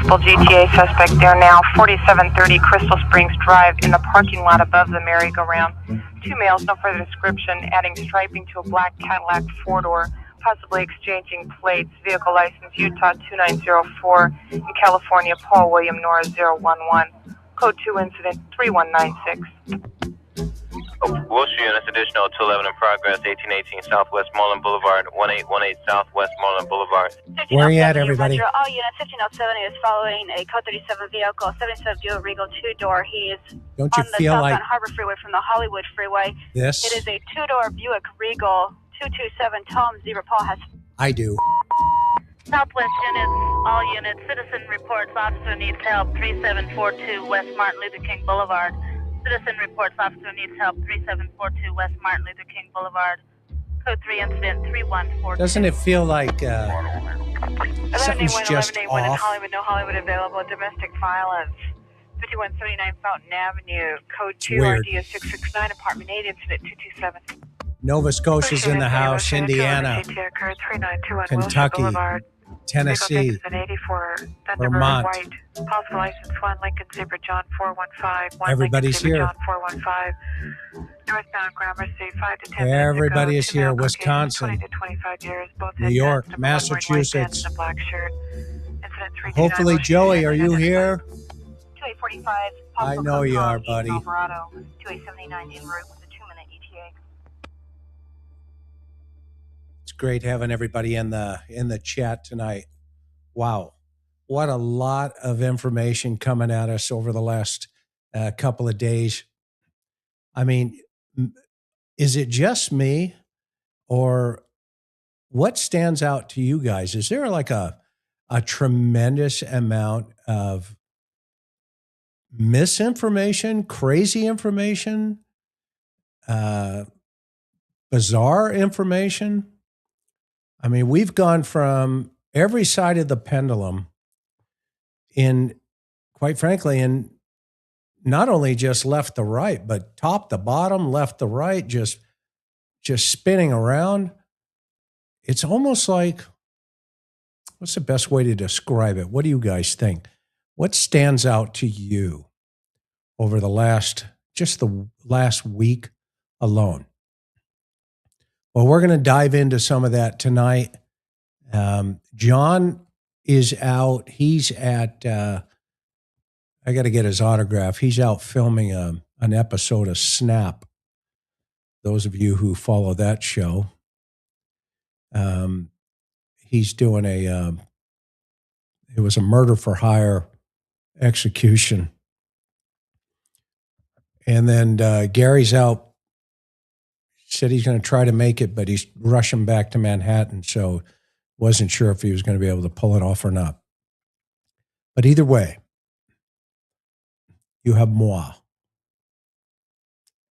possible GTA suspect there now. 4730 Crystal Springs Drive in the parking lot above the merry-go-round. 2 males, no further description, adding striping to a black Cadillac four-door, possibly exchanging plates. Vehicle license Utah 2904 in California, Paul William Nora 011. Code 2 incident 3196. Wilshire units additional 211 in progress, 1818 Southwest Moreland Boulevard, 1818 Southwest Moreland Boulevard. Where are you at, everybody? All units, 1507 is following a code 37 vehicle, 77 Buick Regal 2-door. He is Don't you on the feel southbound like Harbor Freeway from the Hollywood Freeway. this? It is a 2-door Buick Regal 227. Tom Zebra Paul has... I do. Southwest units, all units, citizen reports officer needs help, 3742 West Martin Luther King Boulevard. Citizen reports officer needs help, 3742 West Martin Luther King Boulevard. Code 3 incident 3142. Doesn't it feel like something's just 11A1 in off? Hollywood, no Hollywood available. Domestic violence. 5139 Fountain Avenue. Code 2 weird. RD 669 apartment 8 incident 227. Nova Scotia's in the house, Indiana, Kentucky, Tennessee, Vermont. Possible license 1 Lincoln Zebra John 415. Everybody's here. John 415. Northbound Gramercy 5 to 10 Everybody minutes is ago. here. Two male Wisconsin, 20 to 25 years. Both New had York, guns, number one wearing white pants Massachusetts. and a black shirt. Incident 329 Hopefully, Washington, Joey, are you identified. here? 2845. I know you are, East buddy. Alvarado, 2879 en route with a 2-minute ETA. It's great having everybody in the chat tonight. Wow, what a lot of information coming at us over the last couple of days. I mean, is it just me, or what stands out to you guys? Is there like a tremendous amount of misinformation, crazy information, bizarre information? I mean, we've gone from every side of the pendulum in, quite frankly, in not only just left to right, but top to bottom, left to right, just spinning around. It's almost like, what's the best way to describe it? What do you guys think? What stands out to you over the last week alone? Well, we're going to dive into some of that tonight. John is out. He's at, I got to get his autograph. He's out filming an episode of Snap. Those of you who follow that show. He's doing it was a murder for hire execution. And then Gary's out. Said he's going to try to make it, but he's rushing back to Manhattan, so wasn't sure if he was going to be able to pull it off or not. But either way, you have moi.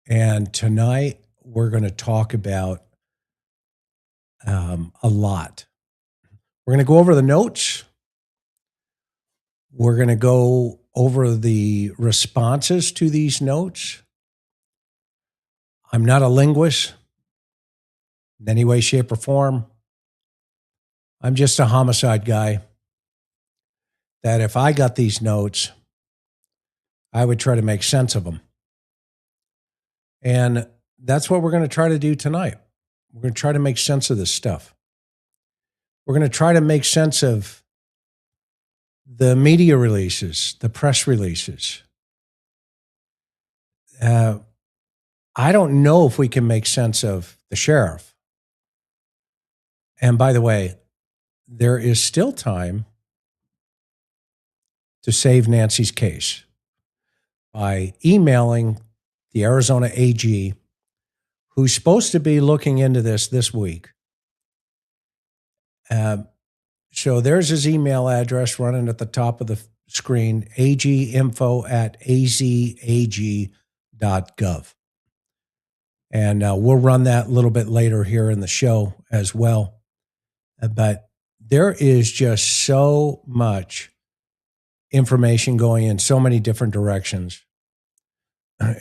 And tonight we're going to talk about a lot. We're going to go over the notes. We're going to go over the responses to these notes. I'm not a linguist in any way, shape, or form. I'm just a homicide guy that if I got these notes, I would try to make sense of them. And that's what we're going to try to do tonight. We're going to try to make sense of this stuff. We're going to try to make sense of the media releases, the press releases. I don't know if we can make sense of the sheriff. And by the way, there is still time to save Nancy's case by emailing the Arizona AG, who's supposed to be looking into this week. So there's his email address running at the top of the screen, aginfo@azag.gov. And we'll run that a little bit later here in the show as well. But there is just so much information going in so many different directions.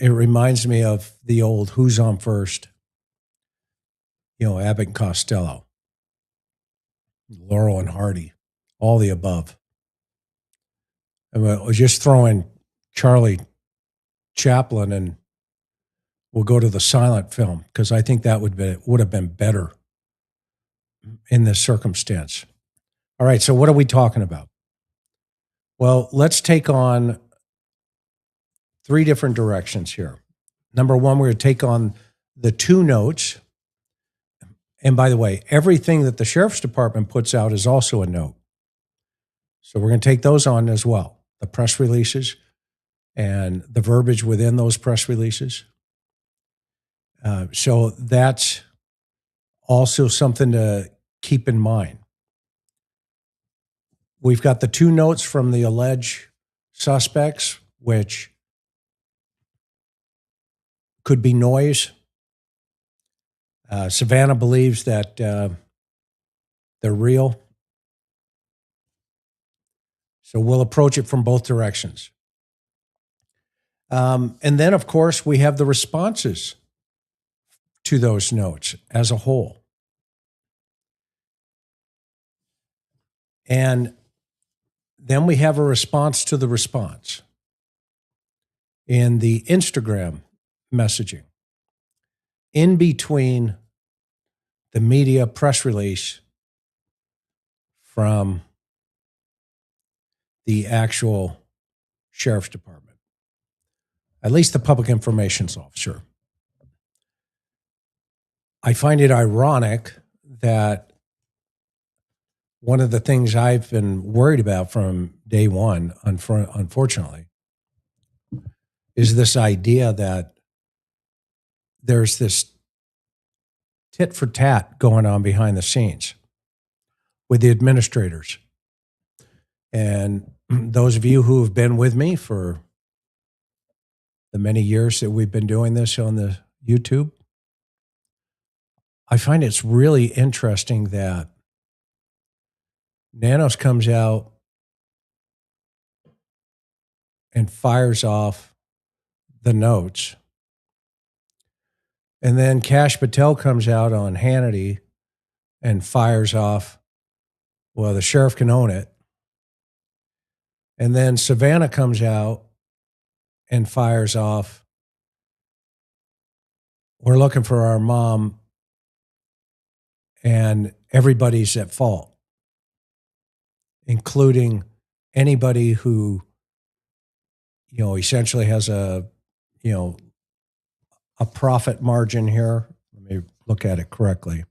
It reminds me of the old Who's on First, Abbott and Costello, Laurel and Hardy, all the above. And we'll just throw in Charlie Chaplin and we'll go to the silent film because I think that would have been better in this circumstance. All right, so what are we talking about? Well, let's take on 3 different directions here. Number one, we're going to take on the 2 notes. And by the way, everything that the Sheriff's Department puts out is also a note. So we're going to take those on as well. The press releases and the verbiage within those press releases. So that's also something to keep in mind. We've got the 2 notes from the alleged suspects, which could be noise. Savannah believes that they're real. So we'll approach it from both directions. And then, of course, we have the responses to those notes as a whole. And then we have a response to the response in the Instagram messaging in between the media press release from the actual Sheriff's Department, at least the public information officer. I find it ironic that one of the things I've been worried about from day one, unfortunately, is this idea that there's this tit for tat going on behind the scenes with the administrators. And those of you who have been with me for the many years that we've been doing this on the YouTube, I find it's really interesting that Nanos comes out and fires off the notes. And then Kash Patel comes out on Hannity and fires off, well, the sheriff can own it. And then Savannah comes out and fires off, we're looking for our mom and everybody's at fault, including anybody who, essentially has a profit margin here. Let me look at it correctly.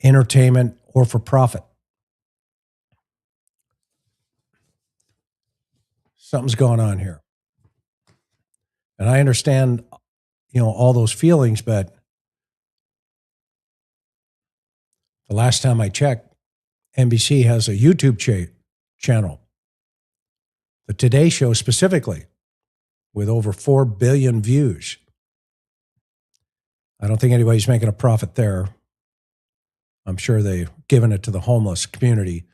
Entertainment or for profit. Something's going on here. And I understand, all those feelings, but the last time I checked, NBC has a YouTube channel, the Today Show specifically, with over 4 billion views. I don't think anybody's making a profit there. I'm sure they've given it to the homeless community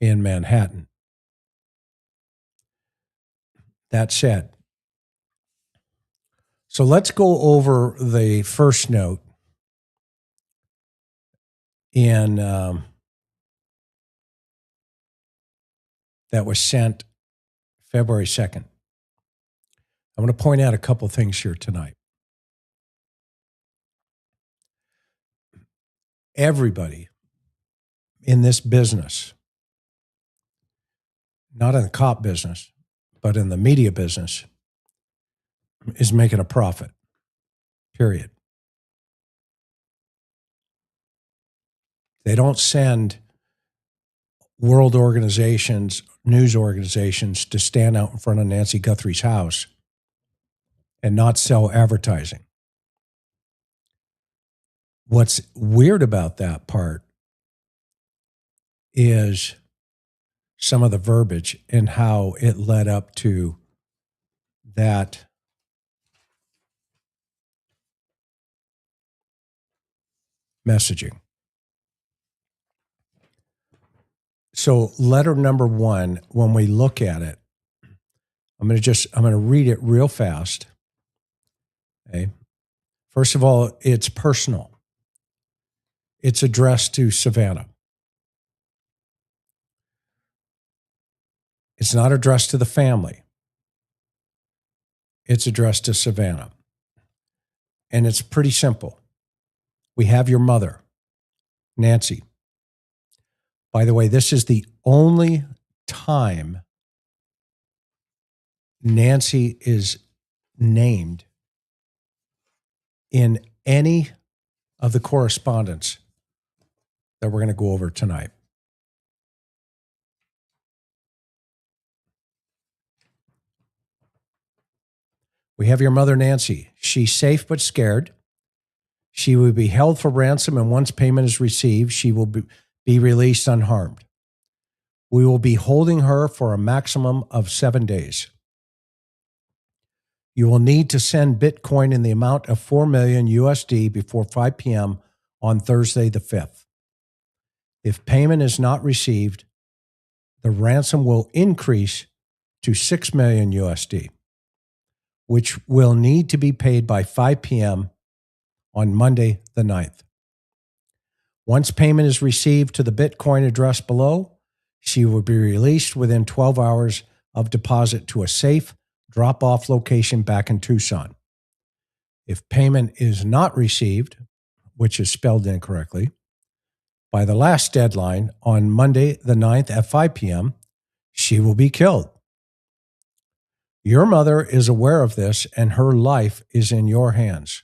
in Manhattan. That said, so let's go over the first note in that was sent February 2nd. I want to point out a couple things here tonight. Everybody in this business, not in the cop business, but in the media business, is making a profit, period. They don't send world organizations, news organizations to stand out in front of Nancy Guthrie's house and not sell advertising. What's weird about that part is some of the verbiage and how it led up to that messaging. So letter number 1, when we look at it, I'm going to read it real fast. Okay. First of all, it's personal. It's addressed to Savannah. It's not addressed to the family. It's addressed to Savannah. And it's pretty simple. We have your mother, Nancy. By the way, this is the only time Nancy is named in any of the correspondence that we're going to go over tonight. We have your mother, Nancy. She's safe but scared. She will be held for ransom, and once payment is received, she will be released unharmed. We will be holding her for a maximum of 7 days. You will need to send Bitcoin in the amount of 4 million USD before 5 p.m. on Thursday the 5th. If payment is not received, the ransom will increase to 6 million USD, which will need to be paid by 5 p.m. on Monday the 9th. Once payment is received to the Bitcoin address below, she will be released within 12 hours of deposit to a safe drop-off location back in Tucson. If payment is not received, which is spelled incorrectly, by the last deadline on Monday the 9th at 5 p.m., she will be killed. Your mother is aware of this, and her life is in your hands.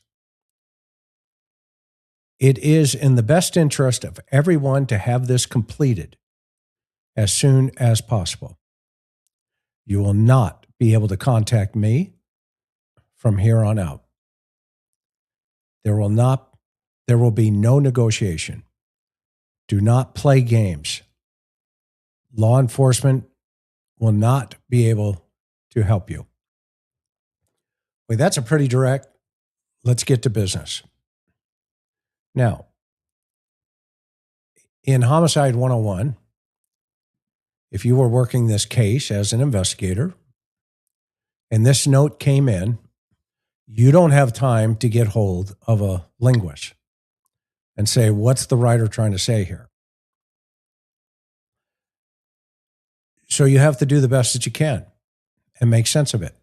It is in the best interest of everyone to have this completed as soon as possible. You will not be able to contact me from here on out. There will be no negotiation. Do not play games. Law enforcement will not be able to help you. Well, that's a pretty direct. Let's get to business. Now, in Homicide 101, if you were working this case as an investigator and this note came in, you don't have time to get hold of a linguist and say, what's the writer trying to say here? So you have to do the best that you can and make sense of it.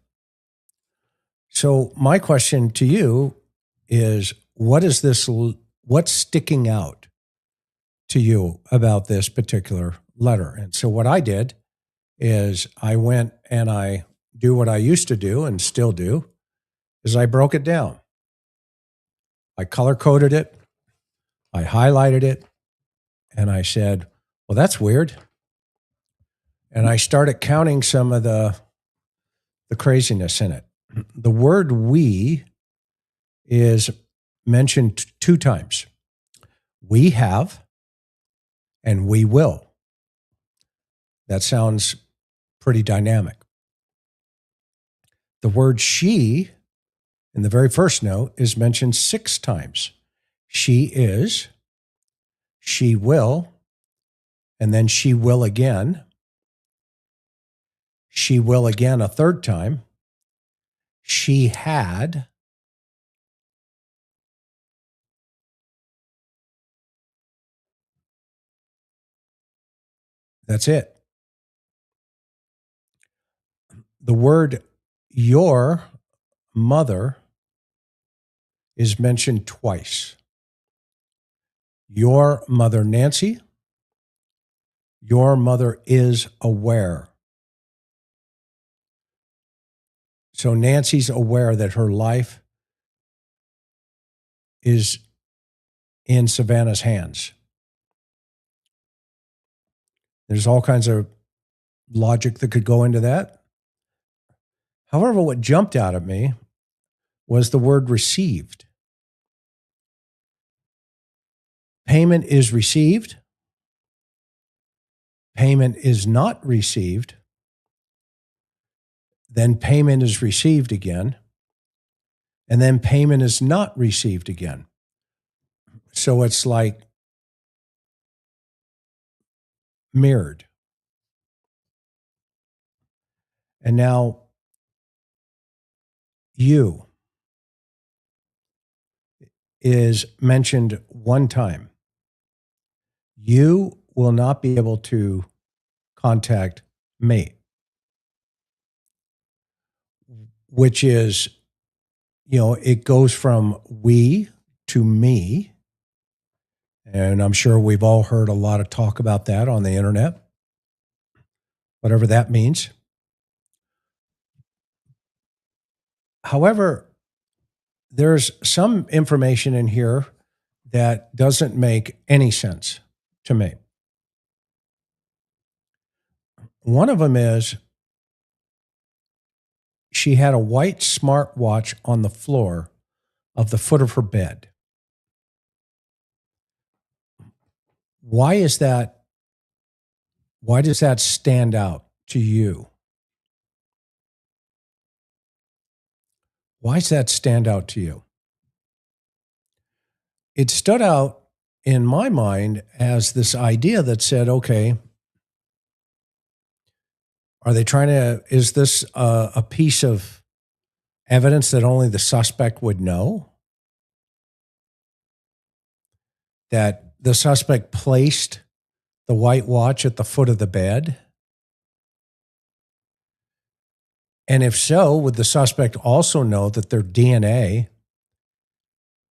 So my question to you is, what's sticking out to you about this particular letter? And so what I did is I went and I do what I used to do and still do, is I broke it down. I color-coded it, I highlighted it, and I said, well, that's weird. And I started counting some of the craziness in it. The word we is mentioned 2 times. We have and we will. That sounds pretty dynamic. The word she in the very first note is mentioned 6 times. She is, she will, and then she will again. She will again a 3rd time. She had. That's it. The word your mother is mentioned twice. Your mother, Nancy. Your mother is aware. So Nancy's aware that her life is in Savannah's hands. There's all kinds of logic that could go into that. However, what jumped out at me was the word received. Payment is received. Payment is not received. Then payment is received again. And then payment is not received again. So it's like mirrored. And now you is mentioned 1 time. You will not be able to contact me. which is, it goes from we to me. And I'm sure we've all heard a lot of talk about that on the internet, whatever that means. However, there's some information in here that doesn't make any sense to me. One of them is she had a white smartwatch on the floor of the foot of her bed. Why is that? Why does that stand out to you? Why does that stand out to you? It stood out in my mind as this idea that said, okay, is this a piece of evidence that only the suspect would know? That the suspect placed the white watch at the foot of the bed? And if so, would the suspect also know that their DNA,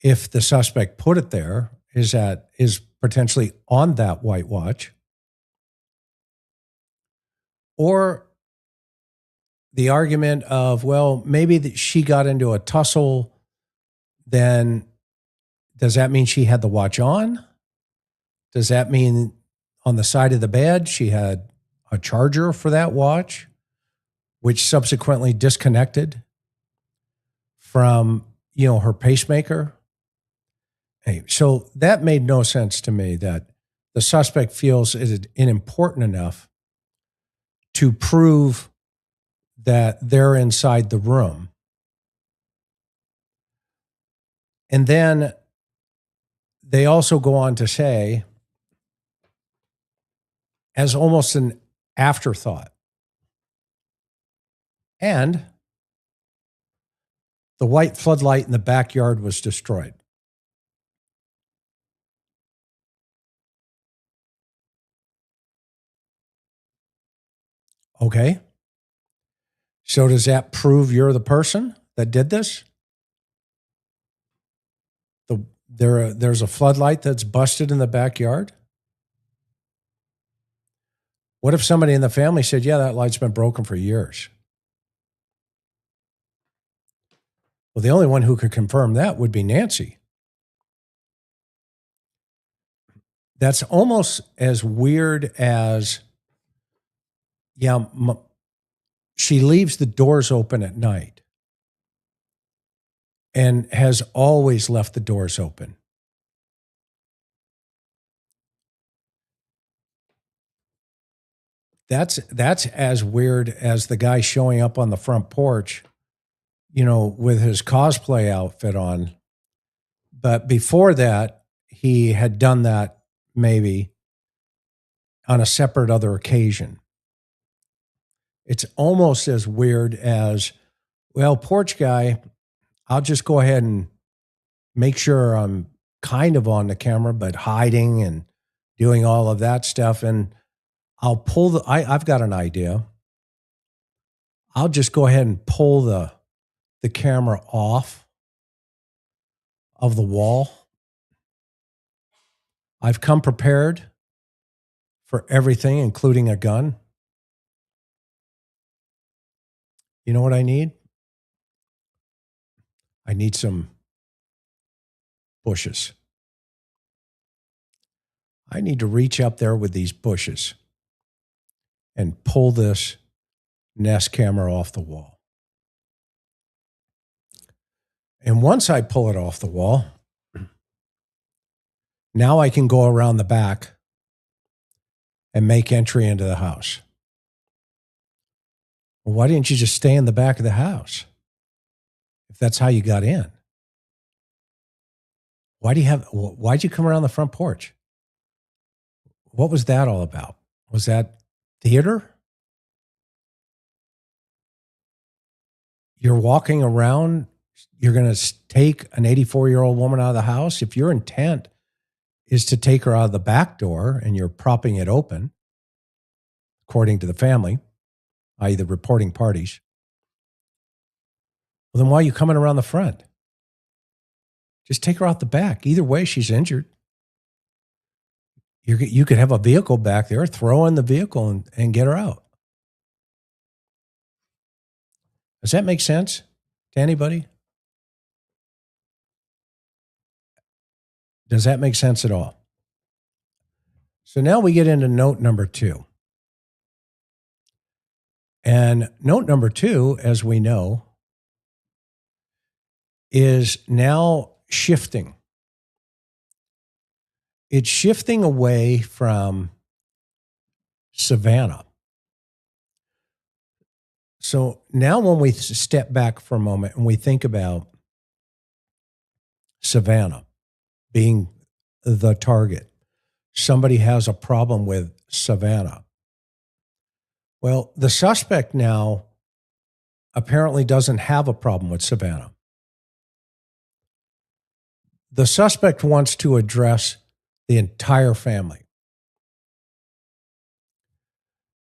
if the suspect put it there, is potentially on that white watch? Or the argument of, well, maybe that she got into a tussle, then does that mean she had the watch on? Does that mean on the side of the bed she had a charger for that watch, which subsequently disconnected from, her pacemaker? Hey, so that made no sense to me, that the suspect feels it important enough to prove that they're inside the room. And then they also go on to say, as almost an afterthought, and the white floodlight in the backyard was destroyed. Okay. So does that prove you're the person that did this? There's a floodlight that's busted in the backyard? What if somebody in the family said, yeah, that light's been broken for years? Well, the only one who could confirm that would be Nancy. That's almost as weird as, she leaves the doors open at night and has always left the doors open. That's as weird as the guy showing up on the front porch, with his cosplay outfit on. But before that, he had done that maybe on a separate other occasion. It's almost as weird as, well, porch guy, I'll just go ahead and make sure I'm kind of on the camera, but hiding and doing all of that stuff. And I'll pull I've got an idea. I'll just go ahead and pull the camera off of the wall. I've come prepared for everything, including a gun. You know what I need? I need some bushes. I need to reach up there with these bushes and pull this Nest camera off the wall. And once I pull it off the wall, now I can go around the back and make entry into the house. Well, why didn't you just stay in the back of the house if that's how you got in? Why'd you come around the front porch? What was that all about? Was that theater? You're walking around, you're going to take an 84-year-old woman out of the house. If your intent is to take her out of the back door and you're propping it open, according to the family, i.e. the reporting parties, Well, then why are you coming around the front? Just take her out the back. Either way, she's injured. You could have a vehicle back there, throw in the vehicle and get her out. Does that make sense to anybody? Does that make sense at all? So now we get into note number 2. And note number 2, as we know, is now shifting. It's shifting away from Savannah. So now when we step back for a moment and we think about Savannah being the target, somebody has a problem with Savannah. Well, the suspect now apparently doesn't have a problem with Savannah. The suspect wants to address the entire family.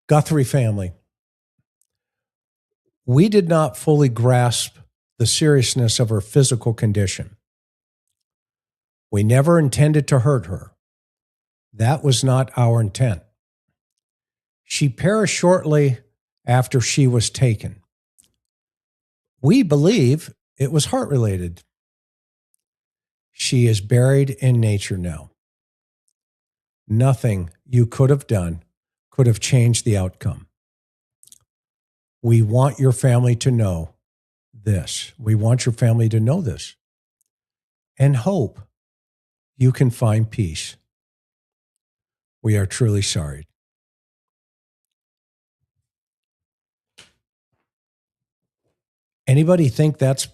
Guthrie family. We did not fully grasp the seriousness of her physical condition. We never intended to hurt her. That was not our intent. She perished shortly after she was taken. We believe it was heart-related. She is buried in nature now. Nothing you could have done could have changed the outcome. We want your family to know this. We want your family to know this and hope you can find peace. We are truly sorry. Anybody think that's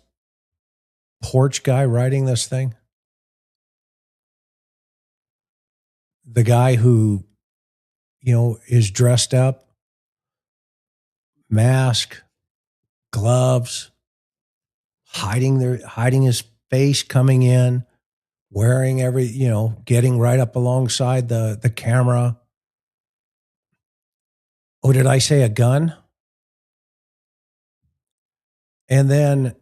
porch guy writing this thing? The guy who, is dressed up, mask, gloves, hiding his face coming in, wearing getting right up alongside the camera. Oh, did I say a gun? And then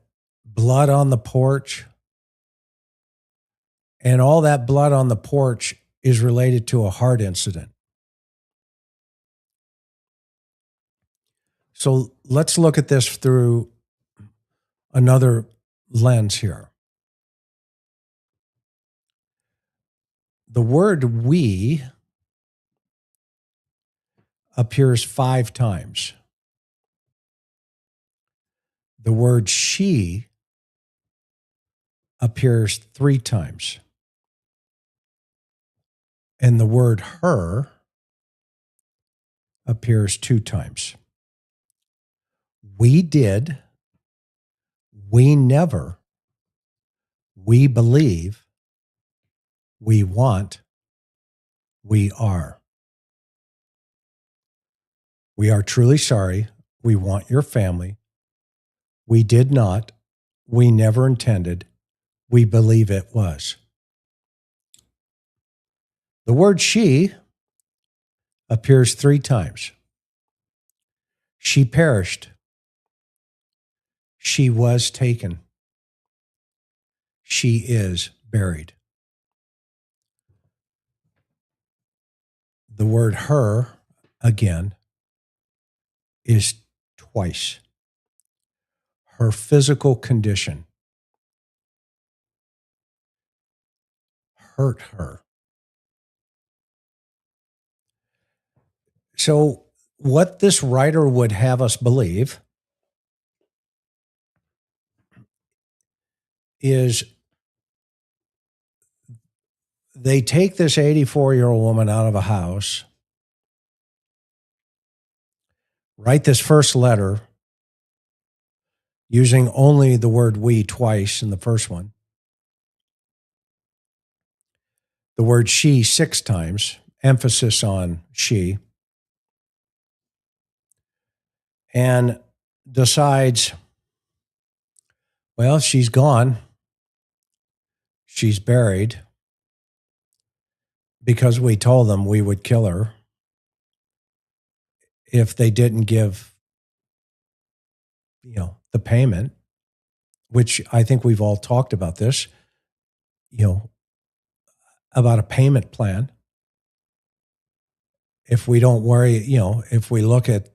blood on the porch. And all that blood on the porch is related to a heart incident. So let's look at this through another lens here. The word we appears 5 times. The word she appears 3 times. And the word her appears 2 times. We did, we never, we believe, we want, we are. We are truly sorry. We want your family. We did not. We never intended. We believe it was. The word she appears 3 times. She perished. She was taken. She is buried. The word her, again, is twice. Her physical condition hurt her. So what this writer would have us believe is they take this 84-year-old woman out of a house, write this first letter using only the word we twice in the first one, the word she 6 times, emphasis on she, and decides, well, she's gone. She's buried because we told them we would kill her if they didn't give, the payment. which I think we've all talked about this, about a payment plan. If we don't worry, if we look at,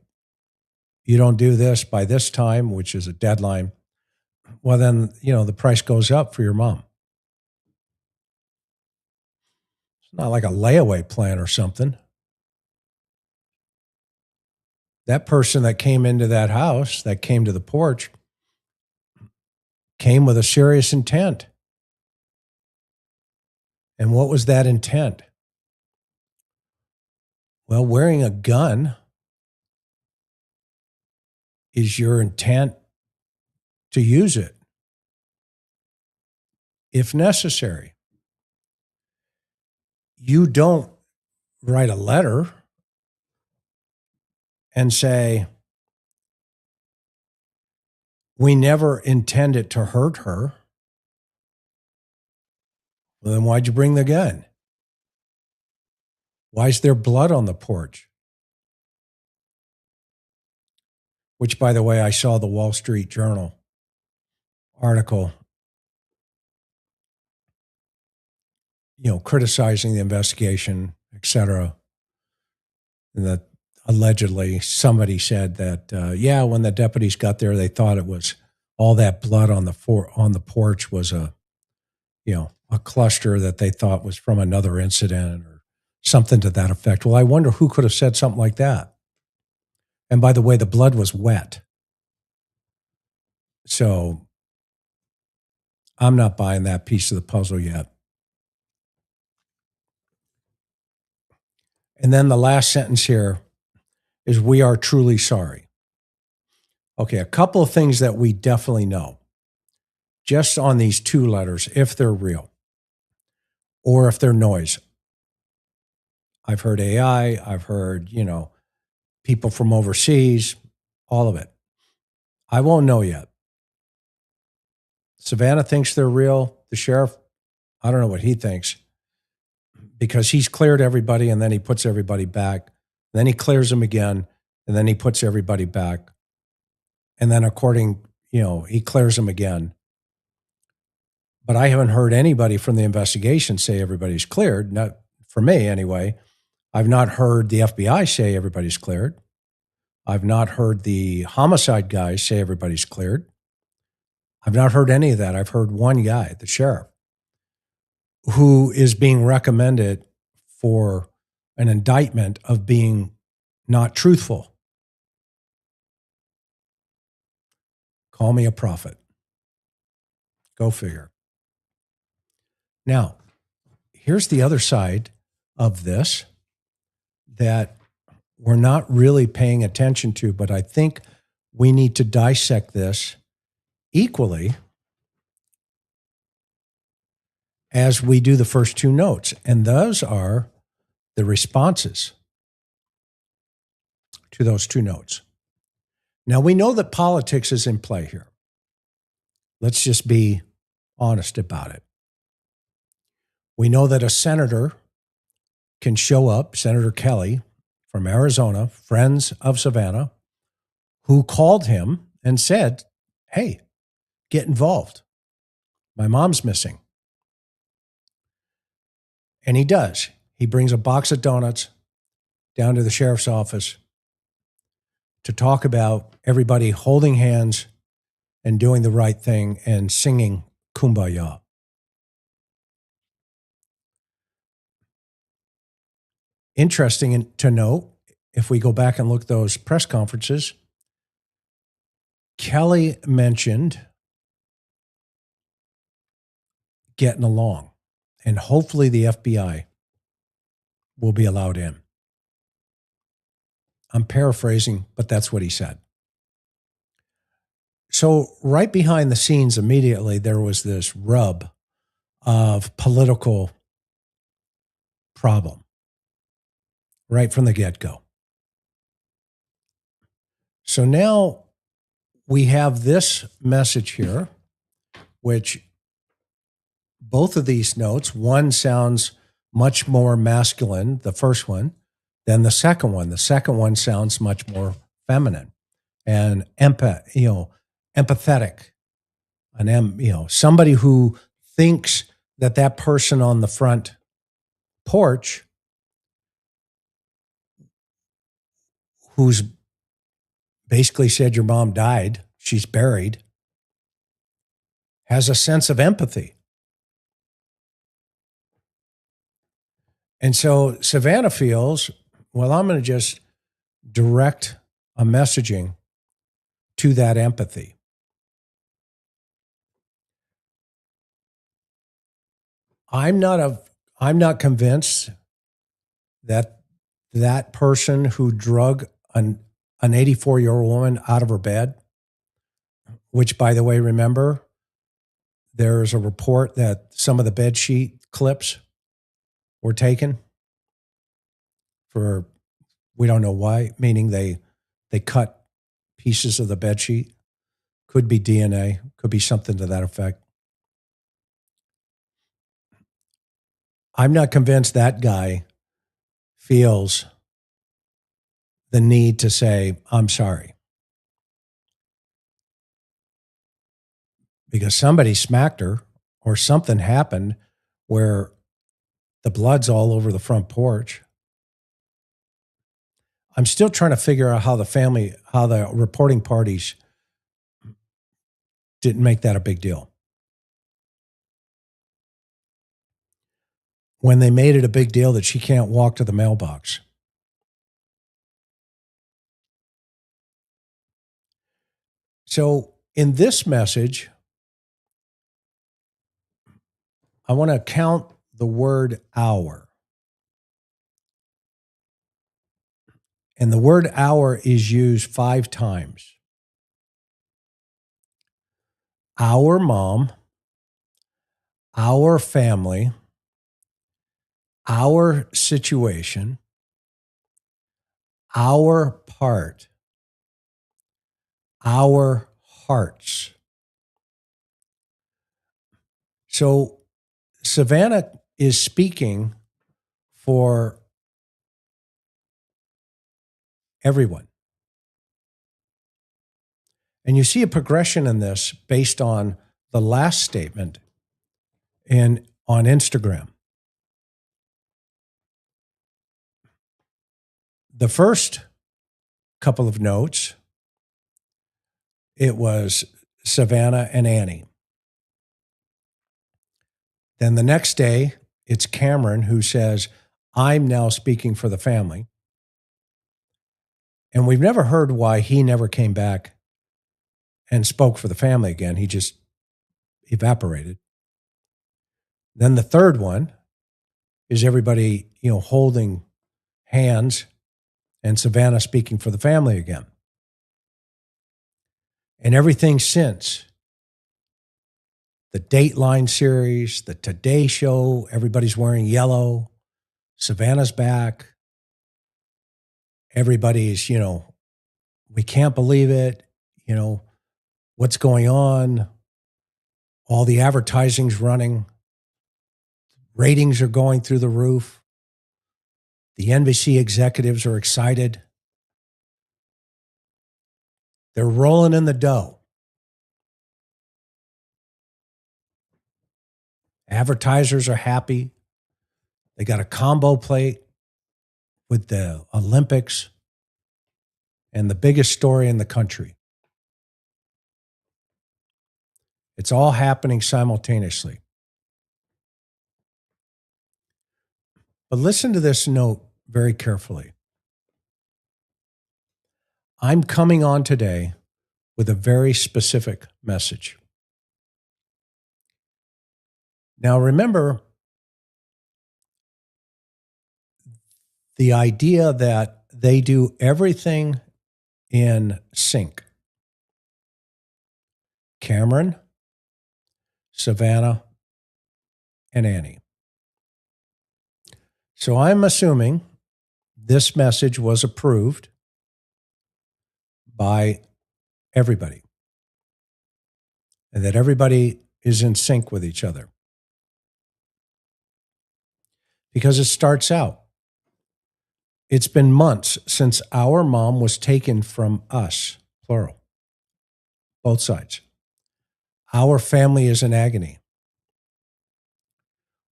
you don't do this by this time, which is a deadline, well, then, the price goes up for your mom. It's not like a layaway plan or something. That person that came into that house, that came to the porch, came with a serious intent. And what was that intent? Well, wearing a gun is your intent to use it if necessary. You don't write a letter and say, we never intended to hurt her. Well, then why'd you bring the gun? Why is there blood on the porch? Which, by the way, I saw the Wall Street Journal article, criticizing the investigation, et cetera. And that allegedly somebody said that, when the deputies got there, they thought it was all that blood on the porch was a cluster that they thought was from another incident or something to that effect. Well, I wonder who could have said something like that. And by the way, the blood was wet. So I'm not buying that piece of the puzzle yet. And then the last sentence here is, we are truly sorry. Okay, a couple of things that we definitely know, just on these two letters, if they're real or if they're noise. I've heard AI, I've heard, people from overseas, all of it. I won't know yet. Savannah thinks they're real. The sheriff, I don't know what he thinks, because he's cleared everybody and then he puts everybody back. Then he clears them again and then he puts everybody back. And then he clears them again. But I haven't heard anybody from the investigation say everybody's cleared. Not for me anyway. I've not heard the FBI say everybody's cleared. I've not heard the homicide guys say everybody's cleared. I've not heard any of that. I've heard one guy, the sheriff, who is being recommended for an indictment of being not truthful. Call me a prophet. Go figure. Now, here's the other side of this that we're not really paying attention to, but I think we need to dissect this equally as we do the first two notes. And those are the responses to those two notes. Now, we know that politics is in play here. Let's just be honest about it. We know that a senator can show up, Senator Kelly from Arizona, Friends of Savannah, who called him and said, hey, get involved. My mom's missing. And he does. He brings a box of donuts down to the sheriff's office to talk about everybody holding hands and doing the right thing and singing Kumbaya. Interesting to note, if we go back and look at those press conferences, Kelly mentioned getting along, and hopefully the FBI will be allowed in. I'm paraphrasing, but that's what he said. So right behind the scenes, immediately, there was this rub of political problem right from the get-go. So now we have this message here, which both of these notes, one sounds much more masculine, the first one, than the second one. The second one sounds much more feminine and empathetic. somebody who thinks that person on the front porch who's basically said your mom died, she's buried, has a sense of empathy. And so Savannah feels, well, I'm going to just direct a messaging to that empathy. I'm not convinced that person who drug an 84-year-old woman out of her bed, which, by the way, remember, there's a report that some of the bed sheet clips were taken for, we don't know why, meaning they cut pieces of the bed sheet. Could be DNA, could be something to that effect. I'm not convinced that guy feels the need to say, I'm sorry. Because somebody smacked her or something happened where the blood's all over the front porch. I'm still trying to figure out how the reporting parties didn't make that a big deal. When they made it a big deal that she can't walk to the mailbox. So in this message, I want to count the word hour. And the word hour is used 5 times. Our mom, our family, our situation, our part, our hearts. So Savannah is speaking for everyone. And you see a progression in this based on the last statement on Instagram. The first couple of notes, it was Savannah and Annie. Then the next day, it's Cameron who says, I'm now speaking for the family. And we've never heard why he never came back and spoke for the family again. He just evaporated. Then the third one is everybody, holding hands and Savannah speaking for the family again. And everything since the Dateline series, the Today Show, everybody's wearing yellow. Savannah's back. Everybody's, we can't believe it. What's going on? All the advertising's running. Ratings are going through the roof. The NBC executives are excited. They're rolling in the dough. Advertisers are happy. They got a combo plate with the Olympics and the biggest story in the country. It's all happening simultaneously. But listen to this note very carefully. I'm coming on today with a very specific message. Now, remember the idea that they do everything in sync. Cameron, Savannah, and Annie. So I'm assuming this message was approved by everybody and that everybody is in sync with each other. Because it starts out, it's been months since our mom was taken from us, plural, both sides. Our family is in agony.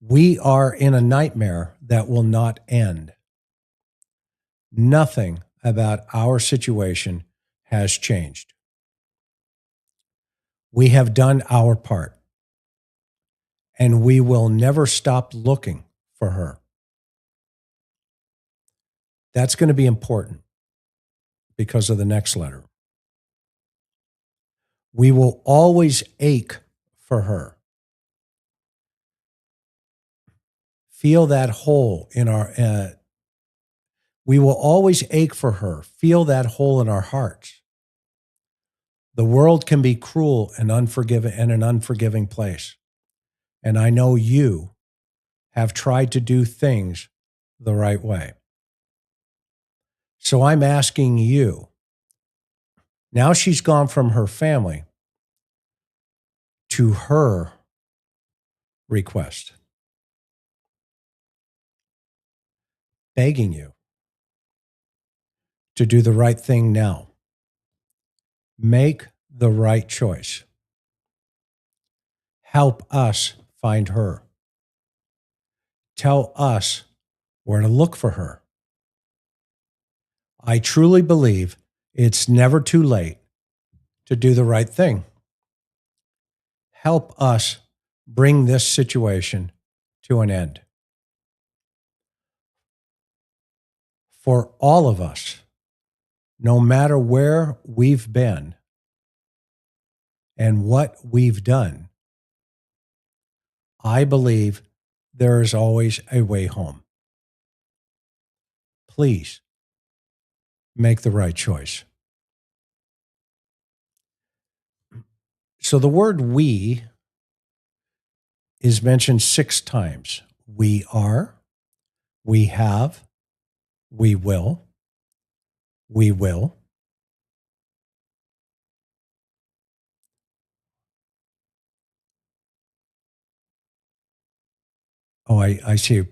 We are in a nightmare that will not end. Nothing about our situation has changed. We have done our part, and we will never stop looking for her. That's going to be important because of the next letter. We will always ache for her. Feel that hole in our, we will always ache for her. Feel that hole in our hearts. The world can be cruel and unforgiving and an unforgiving place. And I know you have tried to do things the right way. So I'm asking you, now she's gone from her family to her request, begging you to do the right thing now. Make the right choice. Help us find her. Tell us where to look for her. I truly believe it's never too late to do the right thing. Help us bring this situation to an end. For all of us, no matter where we've been and what we've done, I believe there is always a way home. Please make the right choice. So the word we is mentioned 6 times. We are, we have, we will, we will. Oh, I see.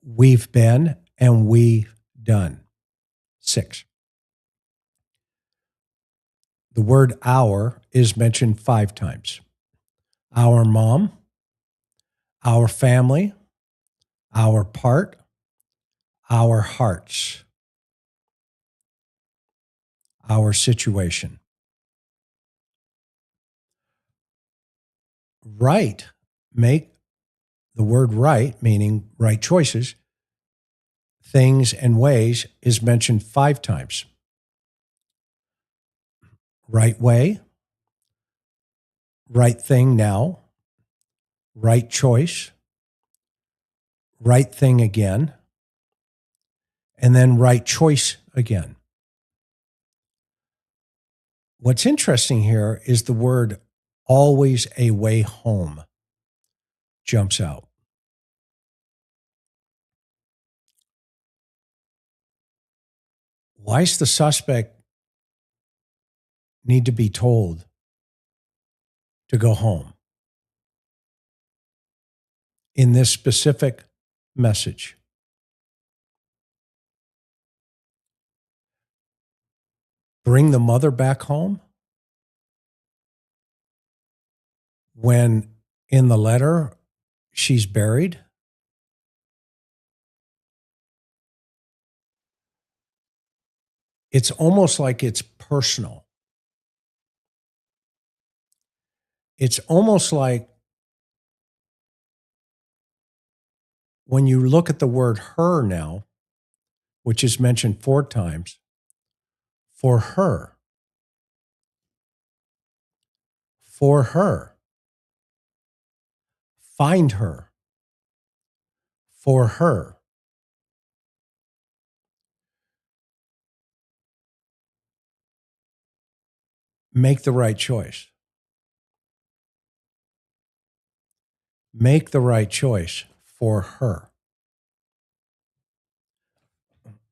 We've been and we've done. 6. The word our is mentioned 5 times. Our mom, our family, our part, our hearts, our situation. Right, make the word right, meaning right choices, things and ways, is mentioned 5 times. Right way, right thing now, right choice, right thing again, and then right choice again. What's interesting here is the word always a way home jumps out. Why does the suspect need to be told to go home in this specific message? Bring the mother back home when in the letter she's buried? It's almost like it's personal. It's almost like when you look at the word her now, which is mentioned 4 times, for her, find her, for her. Make the right choice. Make the right choice for her.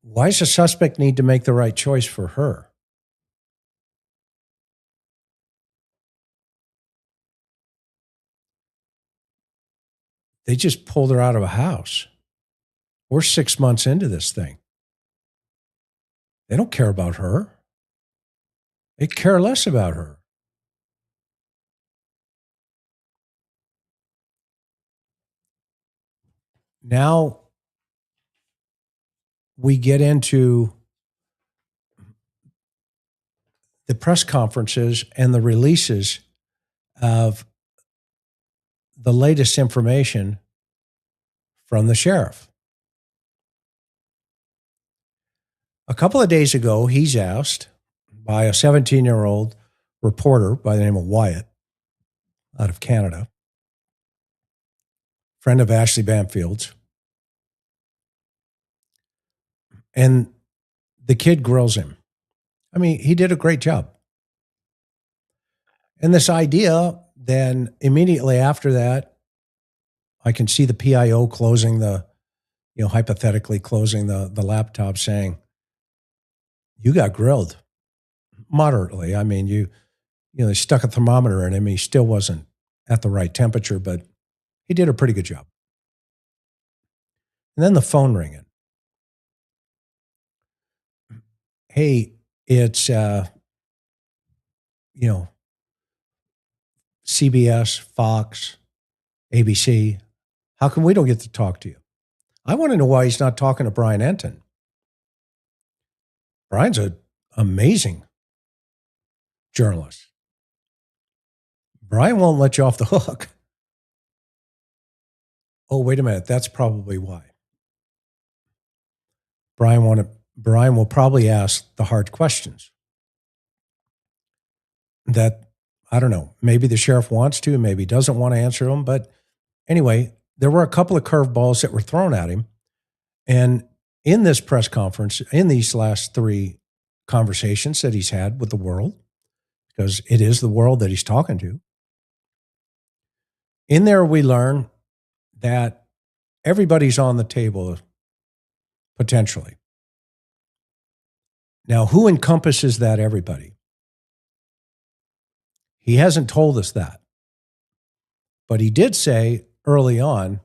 Why does a suspect need to make the right choice for her? They just pulled her out of a house. We're 6 months into this thing. They don't care about her. They care less about her. now we get into the press conferences and the releases of the latest information from the sheriff. A couple of days ago, he's asked by a 17-year-old reporter by the name of Wyatt out of Canada, friend of Ashley Bamfield's. And the kid grills him. I mean, he did a great job. And this idea, then immediately after that, I can see the PIO closing hypothetically closing the laptop saying, you got grilled moderately. I mean, they stuck a thermometer in him. He still wasn't at the right temperature, but he did a pretty good job. And then the phone ringing. Hey, it's, CBS, Fox, ABC. How come we don't get to talk to you? I want to know why he's not talking to Brian Enton. Brian's an amazing journalist. Brian won't let you off the hook. Oh, wait a minute. That's probably why. Brian will probably ask the hard questions that, I don't know, maybe the sheriff wants to, maybe doesn't want to answer them. But anyway, there were a couple of curveballs that were thrown at him. And in this press conference, in these last 3 conversations that he's had with the world, because it is the world that he's talking to, in there we learn that everybody's on the table potentially. Now, who encompasses that everybody? He hasn't told us that. But he did say early on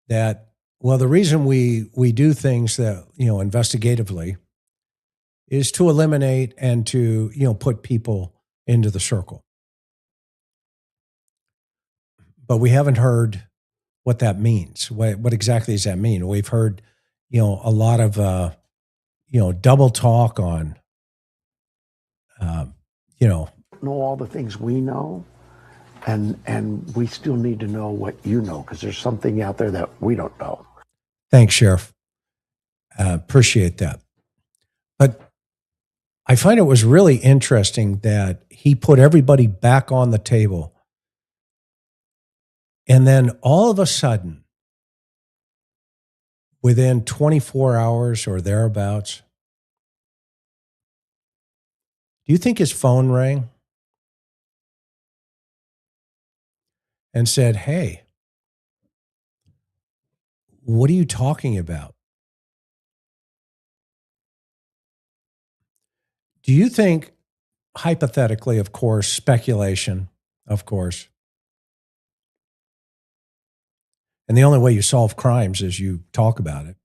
that, well, the reason we do things that, investigatively is to eliminate and to, put people into the circle. But we haven't heard what that means. What exactly does that mean? We've heard, a lot of, double talk on, know all the things we know, and we still need to know what you know, because there's something out there that we don't know. Thanks, Sheriff. Appreciate that. But I find it was really interesting that he put everybody back on the table. And then all of a sudden, within 24 hours or thereabouts, do you think his phone rang and said, hey, what are you talking about? Do you think, hypothetically, of course, speculation, of course, and the only way you solve crimes is you talk about it,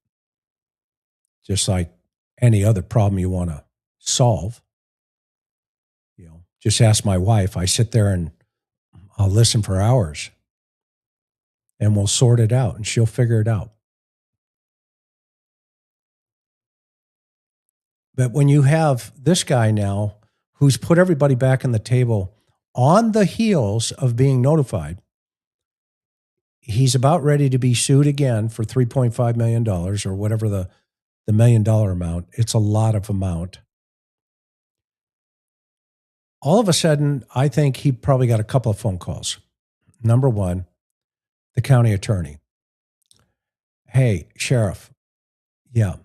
just like any other problem you want to solve. Just ask my wife. I sit there and I'll listen for hours and we'll sort it out and she'll figure it out. But when you have this guy now who's put everybody back on the table on the heels of being notified, he's about ready to be sued again for $3.5 million or whatever the $1 million amount. It's a lot of amount. All of a sudden, I think he probably got a couple of phone calls. Number one, the county attorney. Hey, Sheriff, yeah.